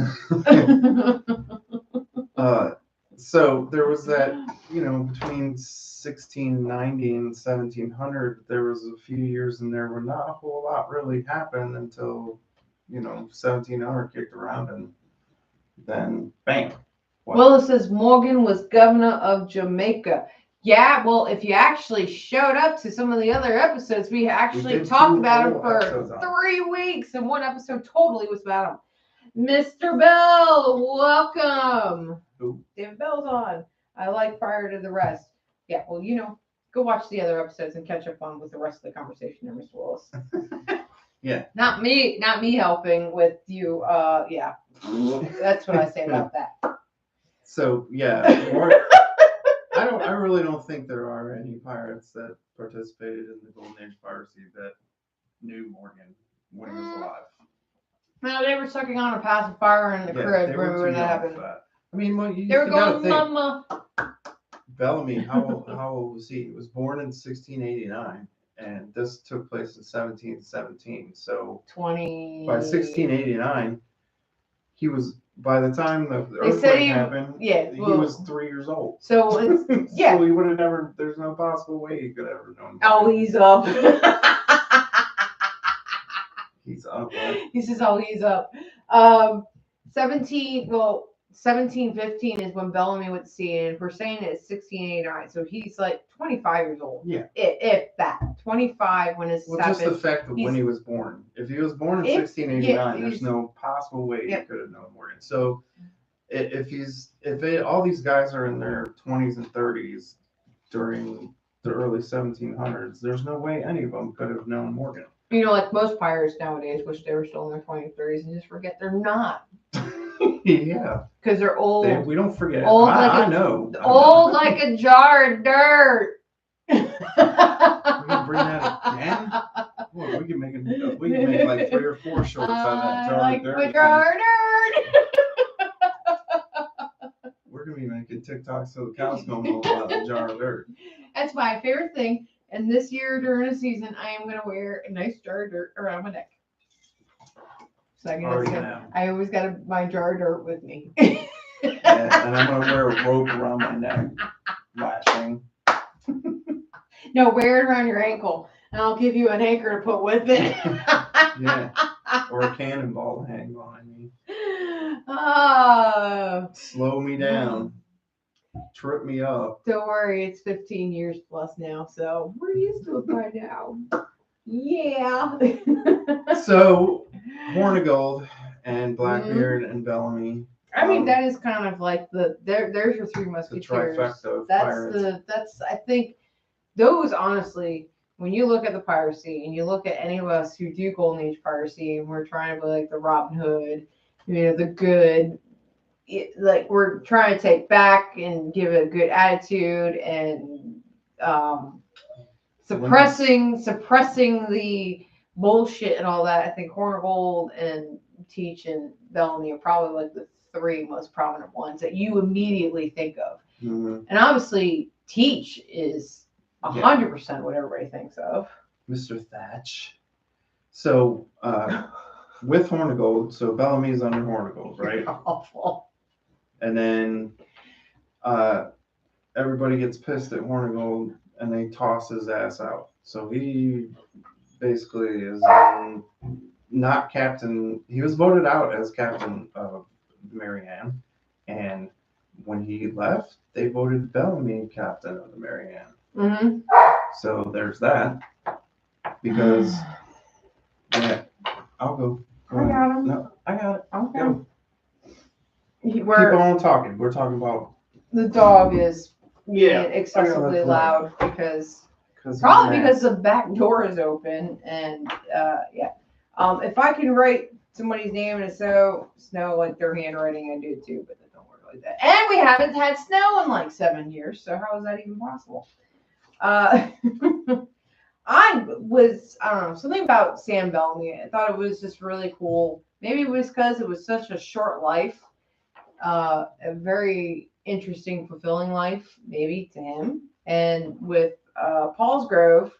Speaker 2: So there was that, between 1690 and 1700, there was a few years in there where not a whole lot really happened until, 1700 kicked around and then bam.
Speaker 1: Willis says Morgan was governor of Jamaica. Yeah, well, if you actually showed up to some of the other episodes, we actually talked about him for 3 weeks, and one episode totally was about him. Mr. Bell, welcome.
Speaker 2: Who?
Speaker 1: David Bell's on. I like prior to the rest. Yeah, well, go watch the other episodes and catch up on with the rest of the conversation there, Mr. Willis.
Speaker 2: Yeah.
Speaker 1: Not me helping with you. Yeah. That's what I say about that.
Speaker 2: So, yeah. I really don't think there are any pirates that participated in the Golden Age piracy that knew Morgan when he was alive.
Speaker 1: No, they were sucking on a pacifier in the crib. Remember when that happened?
Speaker 2: I mean,
Speaker 1: they were going, Mama.
Speaker 2: Bellamy, how old was he? He was born in 1689, and this took place in 1717. So by 1689, he was. By the time the earthquake happened, he was 3 years old.
Speaker 1: So yeah,
Speaker 2: so he would have never. There's no possible way he could have ever known.
Speaker 1: Oh, he's up.
Speaker 2: He's up. Right?
Speaker 1: He says, "Oh, he's up." 1715 is when Bellamy went to sea, and we're saying it's 1689, so he's like 25 years old.
Speaker 2: Yeah,
Speaker 1: if that 25 when his
Speaker 2: just the fact of when he was born. If he was born in 1689, there's no possible way he could have known Morgan. So all these guys are in their 20s and 30s during the early 1700s, there's no way any of them could have known Morgan.
Speaker 1: You know, like most pirates nowadays wish they were still in their 20s, 30s and just forget they're not.
Speaker 2: Yeah.
Speaker 1: Because they're old.
Speaker 2: We don't forget.
Speaker 1: Old
Speaker 2: I know.
Speaker 1: Old like a jar of dirt.
Speaker 2: We can bring that again? Boy, we can make like 3 or 4 shorts out of that jar of dirt.
Speaker 1: Like a jar of dirt.
Speaker 2: We're going to be making TikToks so the cows come home about the jar of dirt.
Speaker 1: That's my favorite thing. And this year during the season, I am going to wear a nice jar of dirt around my neck. So I always got my jar of dirt with me.
Speaker 2: Yeah, and I'm going to wear a rope around my neck. Lashing.
Speaker 1: No, wear it around your ankle. And I'll give you an anchor to put with it.
Speaker 2: Yeah. Or a cannonball to hang behind me.
Speaker 1: Oh.
Speaker 2: Slow me down. Trip me up.
Speaker 1: Don't worry, it's 15 years plus now, so we're used to it by now. Yeah.
Speaker 2: So, Horn of Gold and Blackbeard and Bellamy.
Speaker 1: I mean, that is kind of like there's your 3 musketeers.
Speaker 2: The trifecta of pirates.
Speaker 1: That's I think those, honestly, when you look at the piracy and you look at any of us who do Golden Age piracy and we're trying to be like the Robin Hood, the good, like we're trying to take back and give it a good attitude and suppressing the bullshit and all that. I think Horn of Gold and Teach and Bellamy are probably like the 3 most prominent ones that you immediately think of.
Speaker 2: Mm-hmm.
Speaker 1: And obviously Teach is 100% what everybody thinks of.
Speaker 2: Mr. Thatch. So with Horn of Gold, so Bellamy's under Horn of Gold, right?
Speaker 1: Awful. And
Speaker 2: then everybody gets pissed at Horn of Gold and they toss his ass out. So he basically is not captain. He was voted out as captain of Marianne. And when he left, they voted Bellamy captain of the Marianne. Mm-hmm. So there's that. Because, I'll go.
Speaker 1: I got him.
Speaker 2: No, I got it.
Speaker 1: Okay.
Speaker 2: Go. Keep on talking. We're talking about
Speaker 1: the dog is excessively loud because the back door is open and if I can write somebody's name in a snow like their handwriting, I do too, but it don't work like that. And we haven't had snow in like 7 years, so how is that even possible? I don't know, something about Sam Bellamy. I thought it was just really cool. Maybe it was because it was such a short life, a very interesting, fulfilling life, maybe to him. And with Paulsgrove,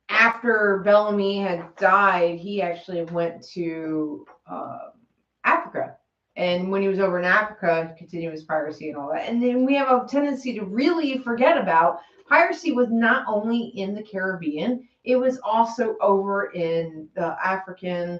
Speaker 1: after Bellamy had died, he actually went to Africa. And when he was over in Africa, he continued his piracy and all that. And then we have a tendency to really forget about piracy was not only in the Caribbean, it was also over in the African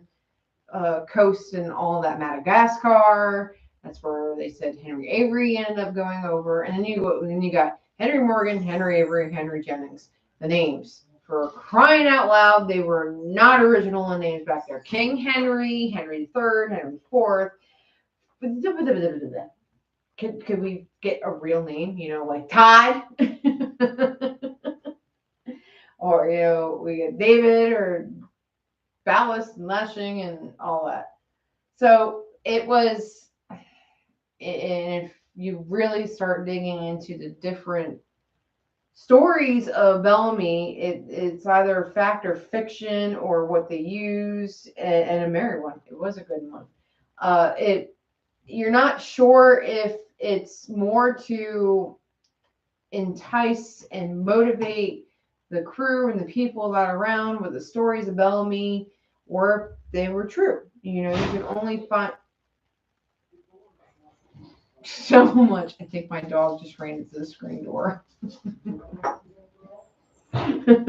Speaker 1: coast and all that, Madagascar. That's where they said Henry Avery ended up going over. And then you got Henry Morgan, Henry Avery, Henry Jennings. The names, for crying out loud, they were not original in names back there. King Henry, Henry III, Henry IV. Could we get a real name? Like Todd? Or, we get David or Ballast and Lashing and all that. So it was, and if you really start digging into the different stories of Bellamy, it's either fact or fiction or what they used, and a merry one. It was a good one. You're not sure if it's more to entice and motivate the crew and the people that are around with the stories of Bellamy, or if they were true. You can only find so much. I think my dog just ran into the screen door. I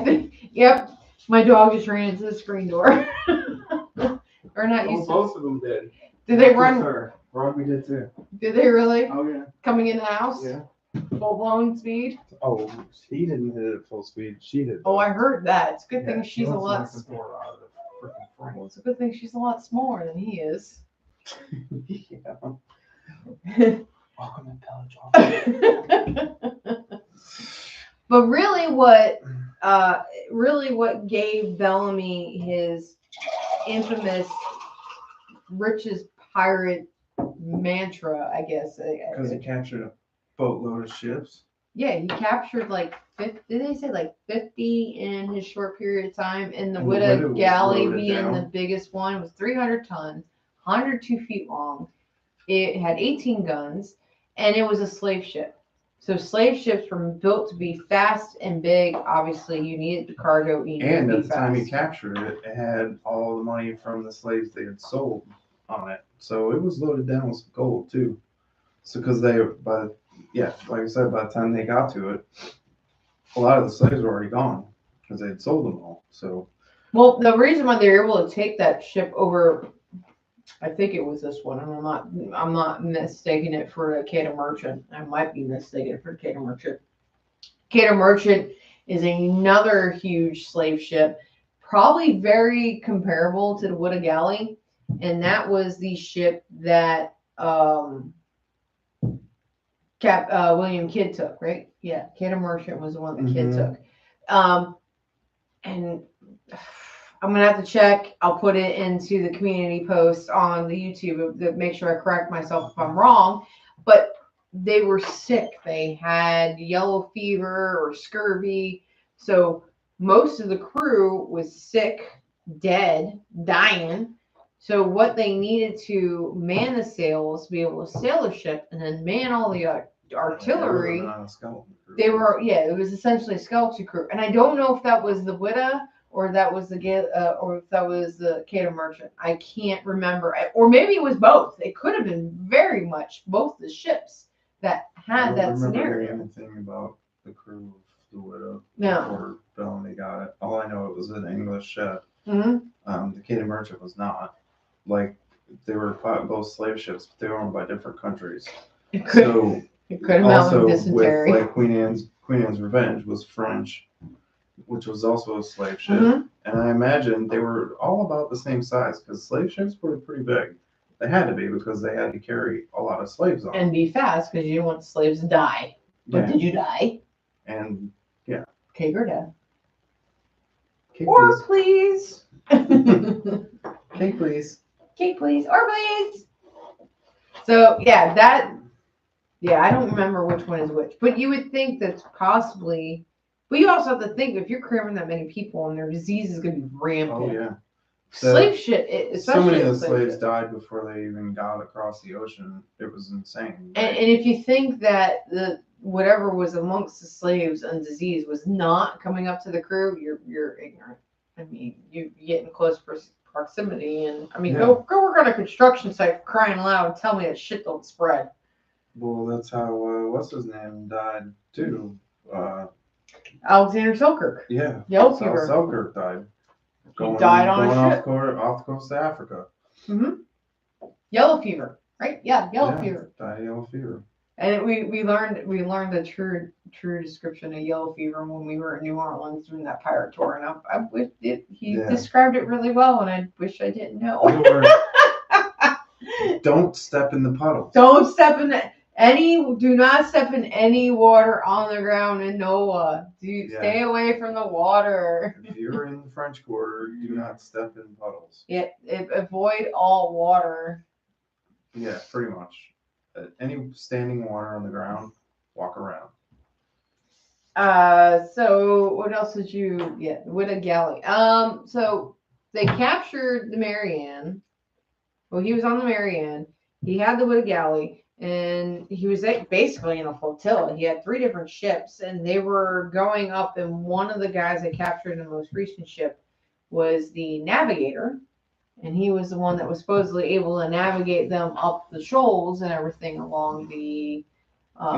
Speaker 1: think, yep, my dog just ran into the screen door. Or not used to.
Speaker 2: Both of them did.
Speaker 1: Did they run?
Speaker 2: Robbie did too.
Speaker 1: Did they really?
Speaker 2: Oh yeah.
Speaker 1: Coming in the house?
Speaker 2: Yeah.
Speaker 1: Full blown speed?
Speaker 2: Oh, he didn't hit it at full speed. She did.
Speaker 1: Oh, I heard that. It's a good thing she's a lot.
Speaker 2: Out of the freaking
Speaker 1: Well, it's a good thing she's a lot smaller than he is.
Speaker 2: Yeah. Welcome to Pillage.
Speaker 1: But really what gave Bellamy his infamous richest pirate mantra, I guess.
Speaker 2: Because he captured a boatload of ships.
Speaker 1: Yeah, he captured like 50, did they say like 50 in his short period of time? And the Widow galley being the biggest one was 300 tons, 102 feet long. It had 18 guns, and it was a slave ship. So slave ships were built to be fast and big. Obviously, you needed the cargo.
Speaker 2: And at the time he captured it, it had all the money from the slaves they had sold on it. So it was loaded down with some gold too. So because like I said, by the time they got to it, a lot of the slaves were already gone because they had sold them all. So,
Speaker 1: well, the reason why they were able to take that ship over, I think it was this one, and I'm not mistaking it for a Cato Merchant. I might be mistaken it for a Cato Merchant. Cato Merchant is another huge slave ship, probably very comparable to the Widow Galley, and that was the ship that William Kidd took, right? Yeah, Cato Merchant was the one that Kidd took. And I'm going to have to check. I'll put it into the community post on the YouTube to make sure I correct myself if I'm wrong. But they were sick. They had yellow fever or scurvy. So most of the crew was sick, dead, dying. So what they needed to man the sails, be able to sail the ship, and then man all the artillery. It was essentially a skeleton crew. And I don't know if that was the Widow or that was the Cato Merchant. I can't remember. Or maybe it was both. It could have been very much both the ships that had that scenario.
Speaker 2: I don't remember anything about the crew of the Widow
Speaker 1: before
Speaker 2: Bellamy got it. All I know, it was an English ship.
Speaker 1: Mm-hmm.
Speaker 2: The Cato Merchant was not. Like, they were both slave ships, but they were owned by different countries.
Speaker 1: It could have
Speaker 2: also
Speaker 1: with dysentery.
Speaker 2: Like Queen Anne's Revenge was French, which was also a slave ship. Mm-hmm. And I imagine they were all about the same size because slave ships were pretty big. They had to be because they had to carry a lot of slaves on.
Speaker 1: And be fast because you didn't want the slaves to die. But did you die?
Speaker 2: And yeah.
Speaker 1: Cake or death.
Speaker 2: Cake,
Speaker 1: or please.
Speaker 2: Cake, please.
Speaker 1: Cake, please. Or please. So yeah, I don't remember which one is which. But you would think that's possibly. But you also have to think if you're cramming that many people and their disease is going to be rampant.
Speaker 2: Oh yeah.
Speaker 1: Slave shit.
Speaker 2: So many of the slaves died before they even got across the ocean. It was insane.
Speaker 1: Right? And if you think that whatever was amongst the slaves and disease was not coming up to the crew, you're ignorant. I mean, you get in close proximity, and I mean, go work on a construction site, crying loud. Tell me that shit don't spread.
Speaker 2: Well, that's how what's his name died too.
Speaker 1: Alexander Selkirk.
Speaker 2: Yeah.
Speaker 1: Yellow fever.
Speaker 2: Selkirk died.
Speaker 1: He died on a ship.
Speaker 2: Off the coast of Africa.
Speaker 1: Mm-hmm. Yellow fever, right? Yeah, yellow fever.
Speaker 2: Died of yellow fever.
Speaker 1: And we learned the true description of yellow fever when we were in New Orleans doing that pirate tour, and I wish he described it really well, and I wish I didn't know.
Speaker 2: Don't step in the puddles.
Speaker 1: Don't step in do not step in any water on the ground in NOAA. Stay away from the water.
Speaker 2: If you're in the French Quarter, do not step in puddles.
Speaker 1: Yeah, avoid all water.
Speaker 2: Yeah, pretty much. Any standing water on the ground, walk around.
Speaker 1: So what else did you get? With a galley. So they captured the Marianne. Well, he was on the Marianne. He had the Widow Galley, and he was basically in a flotilla. He had 3 different ships, and they were going up, and one of the guys they captured in the most recent ship was the navigator, and he was the one that was supposedly able to navigate them up the shoals and everything along the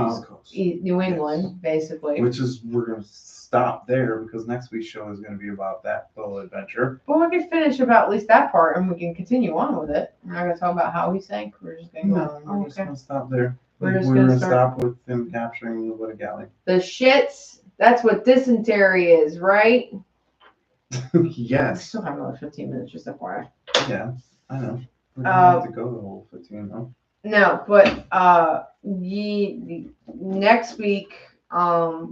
Speaker 2: East Coast.
Speaker 1: New England, basically.
Speaker 2: Which is, we're going to stop there because next week's show is going to be about that little adventure.
Speaker 1: Well, we can finish about at least that part, and we can continue on with it. We're not going to talk about how he sank. We're just going to go.
Speaker 2: We're just going to stop there.
Speaker 1: We're
Speaker 2: going to stop with him capturing the Widow Galley.
Speaker 1: The shits. That's what dysentery is, right? We
Speaker 2: Yes.
Speaker 1: still have another 15 minutes, just FYI.
Speaker 2: Yeah, I know. We don't have to go the whole 15 though.
Speaker 1: No, but the next week,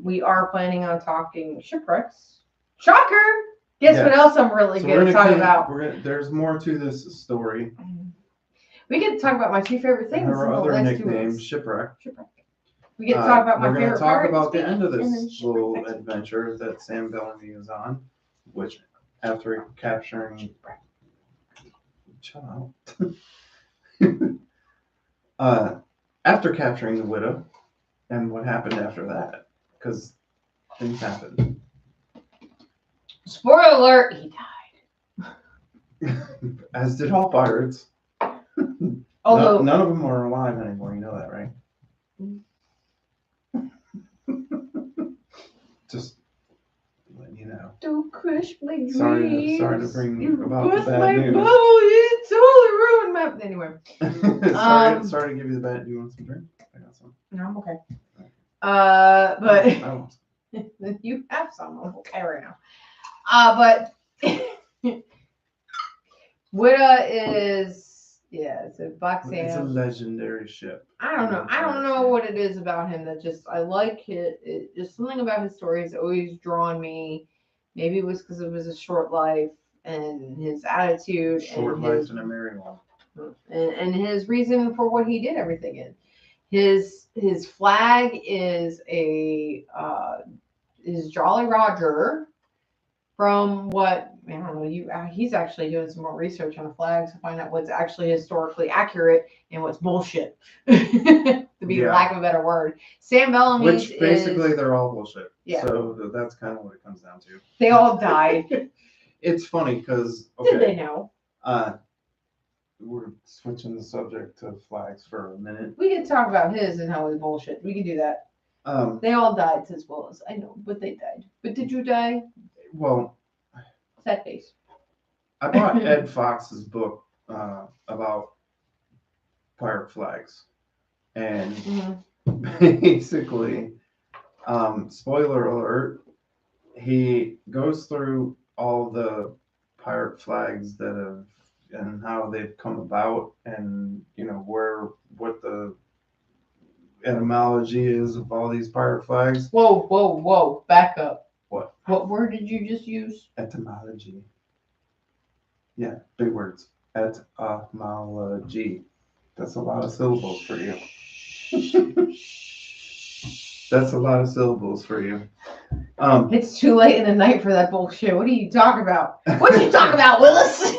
Speaker 1: we are planning on talking shipwrecks. Shocker! Guess what else I'm really good at talking about?
Speaker 2: There's more to this story.
Speaker 1: We could talk about my two favorite things.
Speaker 2: Her other
Speaker 1: in the last 2
Speaker 2: nickname,
Speaker 1: weeks.
Speaker 2: Shipwreck.
Speaker 1: We get to talk about my
Speaker 2: We're
Speaker 1: favorite
Speaker 2: talk
Speaker 1: part
Speaker 2: about
Speaker 1: this
Speaker 2: the end of
Speaker 1: week, and then
Speaker 2: this
Speaker 1: shipwreck
Speaker 2: little
Speaker 1: next week.
Speaker 2: adventure that Sam Bellamy is on, which after capturing. Shut up. After capturing the widow, and what happened after that, because things happened.
Speaker 1: Spoiler alert: he died.
Speaker 2: As did all pirates.
Speaker 1: Although
Speaker 2: none of them are alive anymore. You know that, right? Just letting you know.
Speaker 1: don't crush my dreams.
Speaker 2: Sorry to bring
Speaker 1: you
Speaker 2: about the
Speaker 1: bust
Speaker 2: bad
Speaker 1: my
Speaker 2: news.
Speaker 1: bubble. You totally ruined my. Anyway.
Speaker 2: sorry to give you the bad. Do you want some drink? I got some.
Speaker 1: No, I'm okay. But
Speaker 2: I want some.
Speaker 1: you have some. I'm okay right now. But Witta is it's a Black Sam.
Speaker 2: It's a legendary ship.
Speaker 1: I don't know what it is about him that just I like it. Just something about his story has always drawn me. Maybe it was because it was a short life and his attitude
Speaker 2: Short life and a merry one.
Speaker 1: and his reason for what he did everything in. His flag is is Jolly Roger. From what I don't know, he's actually doing some more research on the flags to find out what's actually historically accurate and what's bullshit. To be lack of a better word, Sam Bellamy.
Speaker 2: Which basically they're all bullshit.
Speaker 1: Yeah.
Speaker 2: So that's kind of what it comes down to.
Speaker 1: They all died.
Speaker 2: It's funny because
Speaker 1: Did they know?
Speaker 2: We're switching the subject to flags for a minute.
Speaker 1: We could talk about his and how it was bullshit. We could do that. They all died as well as I know, but they died. But did you die?
Speaker 2: Well,
Speaker 1: sad face.
Speaker 2: I bought Ed Fox's book about pirate flags, and basically, spoiler alert, he goes through all the pirate flags that have and how they've come about, and what the etymology is of all these pirate flags.
Speaker 1: Whoa! Back up.
Speaker 2: What
Speaker 1: word did you just use?
Speaker 2: Etymology. Yeah, big words. Etymology. That's a lot of syllables for you. That's a lot of syllables for you.
Speaker 1: It's too late in the night for that bullshit. What are you talking about? What are you talking about, Willis?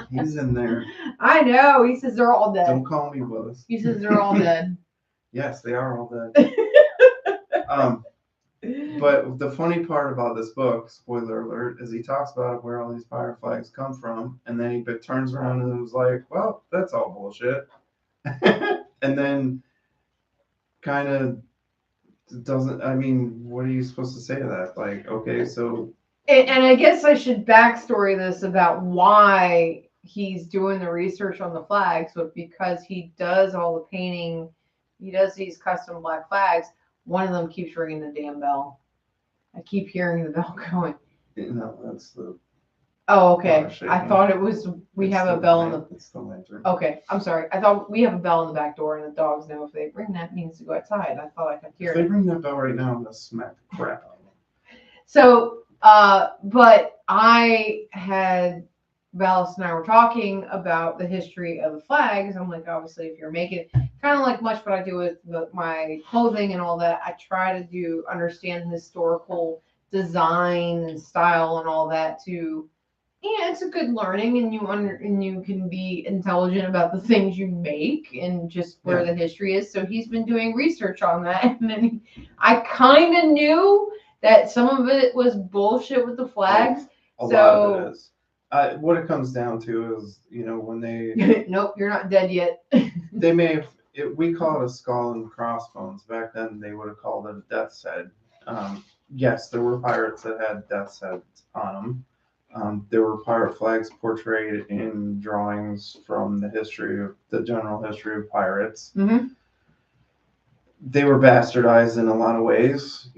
Speaker 2: He's in there.
Speaker 1: I know. He says they're all dead.
Speaker 2: Don't call me Willis.
Speaker 1: He says they're all dead.
Speaker 2: Yes, they are all dead. But the funny part about this book, spoiler alert, is he talks about where all these pirate flags come from, and then he turns around and was like, well, that's all bullshit. And then kind of doesn't, what are you supposed to say to that? Like, okay, so.
Speaker 1: And I guess I should backstory this about why he's doing the research on the flags, but because he does all the painting, he does these custom black flags. One of them keeps ringing the damn bell. I keep hearing the bell going.
Speaker 2: No, that's the.
Speaker 1: Oh, okay. I thought it was. We have a bell in the.
Speaker 2: It's the lantern.
Speaker 1: Okay, I'm sorry. I thought we have a bell in the back door, and the dogs know if they ring that means to go outside. I thought I could hear
Speaker 2: it. If they ring that bell right now, I'm gonna smack the crap out of them.
Speaker 1: So, but I had. Valis and I were talking about the history of the flags. I'm like, obviously, if you're making it kind of like much what I do with my clothing and all that, I try to understand historical design and style and all that too. Yeah, it's a good learning, and you can be intelligent about the things you make and just where the history is. So he's been doing research on that, and then I kind of knew that some of it was bullshit with the flags.
Speaker 2: A lot of it is. What it comes down to is, when they.
Speaker 1: Nope, you're not dead yet.
Speaker 2: They may have. We call it a skull and crossbones. Back then, they would have called it a death's head. Yes, there were pirates that had death's heads on them. There were pirate flags portrayed in drawings from the general history of pirates.
Speaker 1: Mm-hmm.
Speaker 2: They were bastardized in a lot of ways.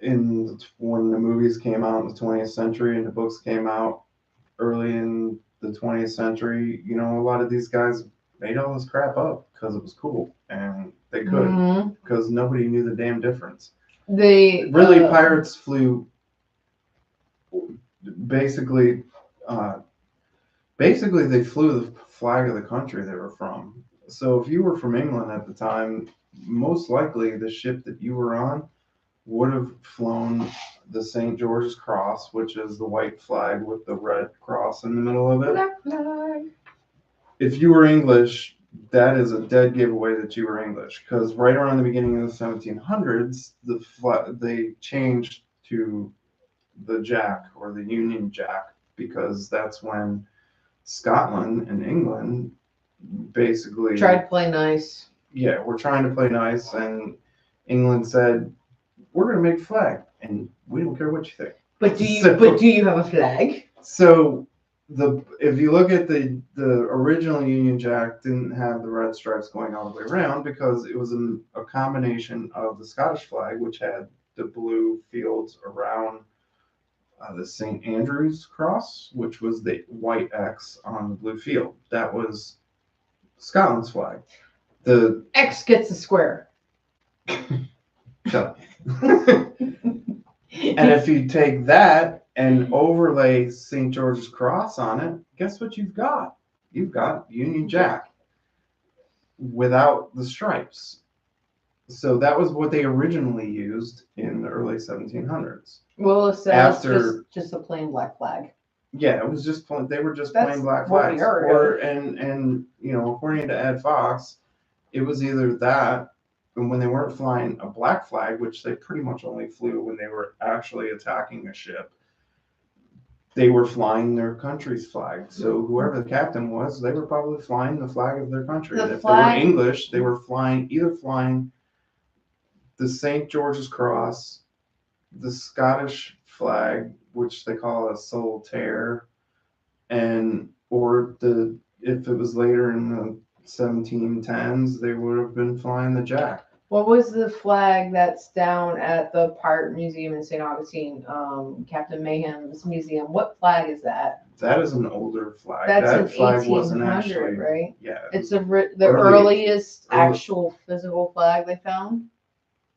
Speaker 2: when the movies came out in the 20th century and the books came out early in the 20th century, a lot of these guys made all this crap up because it was cool and they could because nobody knew the damn difference. Pirates flew basically they flew the flag of the country they were from. So if you were from England at the time, most likely the ship that you were on would have flown the St. George's Cross, which is the white flag with the red cross in the middle of it.
Speaker 1: Black flag.
Speaker 2: If you were English, that is a dead giveaway that you were English, because right around the beginning of the 1700s, they changed to the Jack or the Union Jack, because that's when Scotland and England basically
Speaker 1: tried to play nice.
Speaker 2: Yeah, we're trying to play nice, and England said, "We're going to make a flag, and we don't care what you think."
Speaker 1: But do you have a flag?
Speaker 2: So if you look at the original Union Jack, didn't have the red stripes going all the way around because it was a combination of the Scottish flag, which had the blue fields around the St. Andrew's cross, which was the white X on the blue field. That was Scotland's flag. The
Speaker 1: X gets a square.
Speaker 2: Shut up. And if you take that and overlay St. George's Cross on it, guess what you've got? You've got Union Jack without the stripes. So that was what they originally used in the early 1700s.
Speaker 1: Well, it's just a plain black flag.
Speaker 2: Yeah, it was just they were just plain black flags. And according to Ed Fox, it was either that, and when they weren't flying a black flag, which they pretty much only flew when they were actually attacking a ship, they were flying their country's flag. So whoever the captain was, they were probably flying the flag of their country. And if they were English, they were either flying the St. George's Cross, the Scottish flag, which they call a solitaire, or if it was later in the 1710s, they would have been flying the Jack.
Speaker 1: What was the flag that's down at the Pirate Museum in St. Augustine, Captain Mayhem's museum? What flag is that?
Speaker 2: That is an older flag.
Speaker 1: That's
Speaker 2: that
Speaker 1: an
Speaker 2: flag
Speaker 1: 1800,
Speaker 2: wasn't actually,
Speaker 1: right?
Speaker 2: Yeah.
Speaker 1: It's the earliest actual physical flag they found?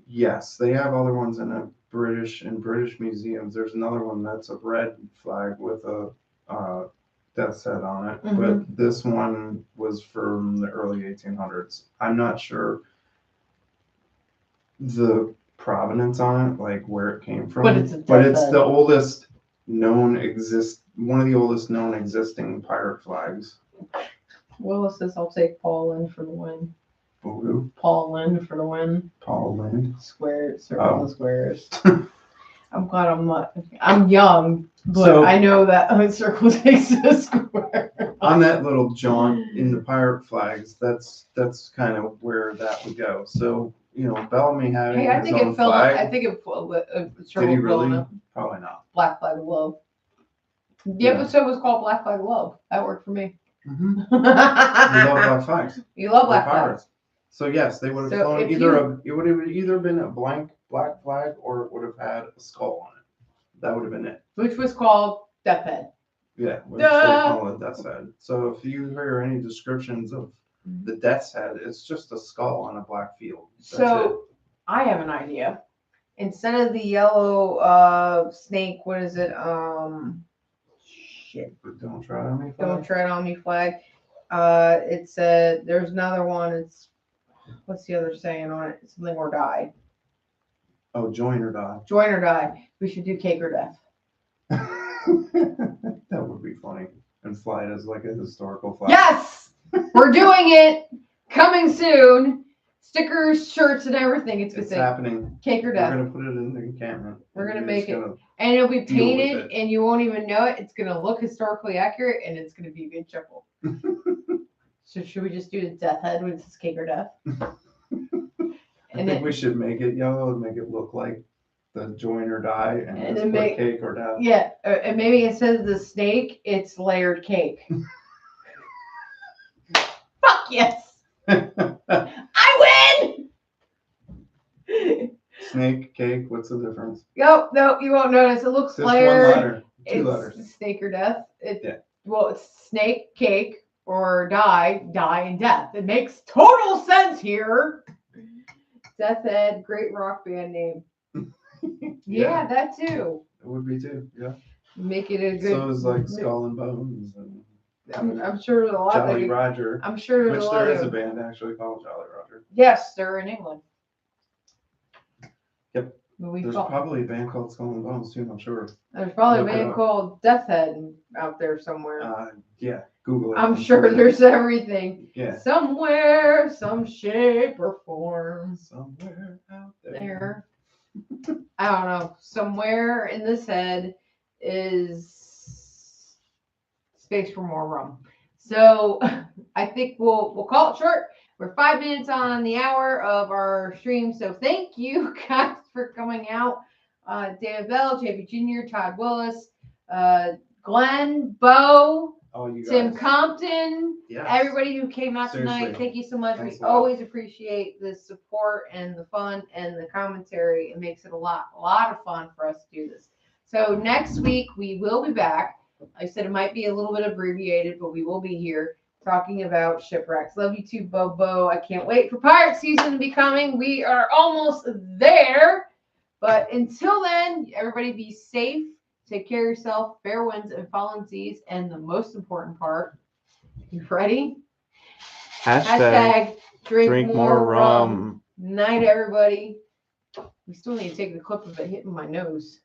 Speaker 2: Yes, they have other ones in British museums. There's another one that's a red flag with a death's head on it, but this one was from the early 1800s. I'm not sure the provenance on it, like where it came from, but it's the oldest known one of the oldest known existing pirate flags.
Speaker 1: Willis says, "I'll take Paul Lynde for the win."
Speaker 2: Who?
Speaker 1: Paul Lynde for the win.
Speaker 2: Paul Lynde.
Speaker 1: Squares, circle the squares. I'm glad I'm young, but so, I know that a circle takes a square.
Speaker 2: On that little jaunt in the pirate flags, that's kind of where that would go. So, Bellamy having his own flag.
Speaker 1: I think it
Speaker 2: did he really? Probably not.
Speaker 1: Black Flag of Love. The episode was called Black Flag of Love. That worked for me.
Speaker 2: Mm-hmm. You love black flags.
Speaker 1: You love black flags.
Speaker 2: So yes, they would have flown it would have either been a blank black flag or it would have had a skull on it. That would have been it.
Speaker 1: Which was called Death Head.
Speaker 2: Yeah, which they call it Death's Head. So if you hear any descriptions of the Death's Head, it's just a skull on a black field.
Speaker 1: I have an idea. Instead of the yellow snake, what is it? Shit.
Speaker 2: Don't tread on me flag.
Speaker 1: Don't tread on me flag. It's there's another one. It's what's the other saying on it? Something or die.
Speaker 2: Oh, join or die.
Speaker 1: Join or die. We should do cake or death.
Speaker 2: That would be funny. And fly it as like a historical flag.
Speaker 1: Yes! We're doing it! Coming soon. Stickers, shirts, and everything. It's
Speaker 2: happening.
Speaker 1: Cake or death.
Speaker 2: We're going to put it in the encampment.
Speaker 1: We're going to make it. And it'll be painted, and you won't even know it. It's going to look historically accurate, and it's going to be a good chuckle. So should we just do the death head with this cake or death?
Speaker 2: I think we should make it yellow and make it look like the join or die and just put cake or death.
Speaker 1: Yeah, and maybe instead of the snake, it's layered cake. Fuck yes! I win!
Speaker 2: Snake, cake, what's the difference?
Speaker 1: No, you won't notice. It looks
Speaker 2: Just one
Speaker 1: layered.
Speaker 2: letter, two
Speaker 1: It's
Speaker 2: letters.
Speaker 1: snake or death.
Speaker 2: Yeah.
Speaker 1: Well, it's snake, cake, or die, and death. It makes total sense here. Death Head, great rock band name. Yeah, that too.
Speaker 2: It would be too, yeah.
Speaker 1: Make it a good.
Speaker 2: So is like Skull and Bones and
Speaker 1: I'm sure there's a lot.
Speaker 2: Jolly Roger.
Speaker 1: I'm sure there's
Speaker 2: Which
Speaker 1: a lot.
Speaker 2: there is a band actually called Jolly Roger.
Speaker 1: Yes, they're in England.
Speaker 2: Yep. There's probably a band called Skull and Bones too, I'm sure.
Speaker 1: There's probably a
Speaker 2: Look it
Speaker 1: band
Speaker 2: up.
Speaker 1: called Death Head out there somewhere.
Speaker 2: Yeah, Google it.
Speaker 1: I'm sure there's everything.
Speaker 2: Yeah.
Speaker 1: Somewhere, some shape or form.
Speaker 2: Somewhere out there.
Speaker 1: I don't know. Somewhere in this head is space for more rum. So I think we'll call it short. We're 5 minutes on the hour of our stream. So thank you guys for coming out. David Bell, JB Jr., Todd Willis, Glenn, Bo, Tim Compton,
Speaker 2: yes.
Speaker 1: Everybody who came out
Speaker 2: Seriously.
Speaker 1: tonight. Thank you so much.
Speaker 2: Thanks
Speaker 1: We
Speaker 2: a lot.
Speaker 1: always appreciate the support and the fun and the commentary. It makes it a lot of fun for us to do this. So next week we will be back. I said it might be a little bit abbreviated, but we will be here talking about shipwrecks. Love you too, Bobo. I can't wait for pirate season to be coming. We are almost there. But until then, everybody be safe. Take care of yourself. Fair winds and fallen seas. And the most important part, you ready? Hashtag drink more rum. Night, everybody. We still need to take the clip of it hitting my nose.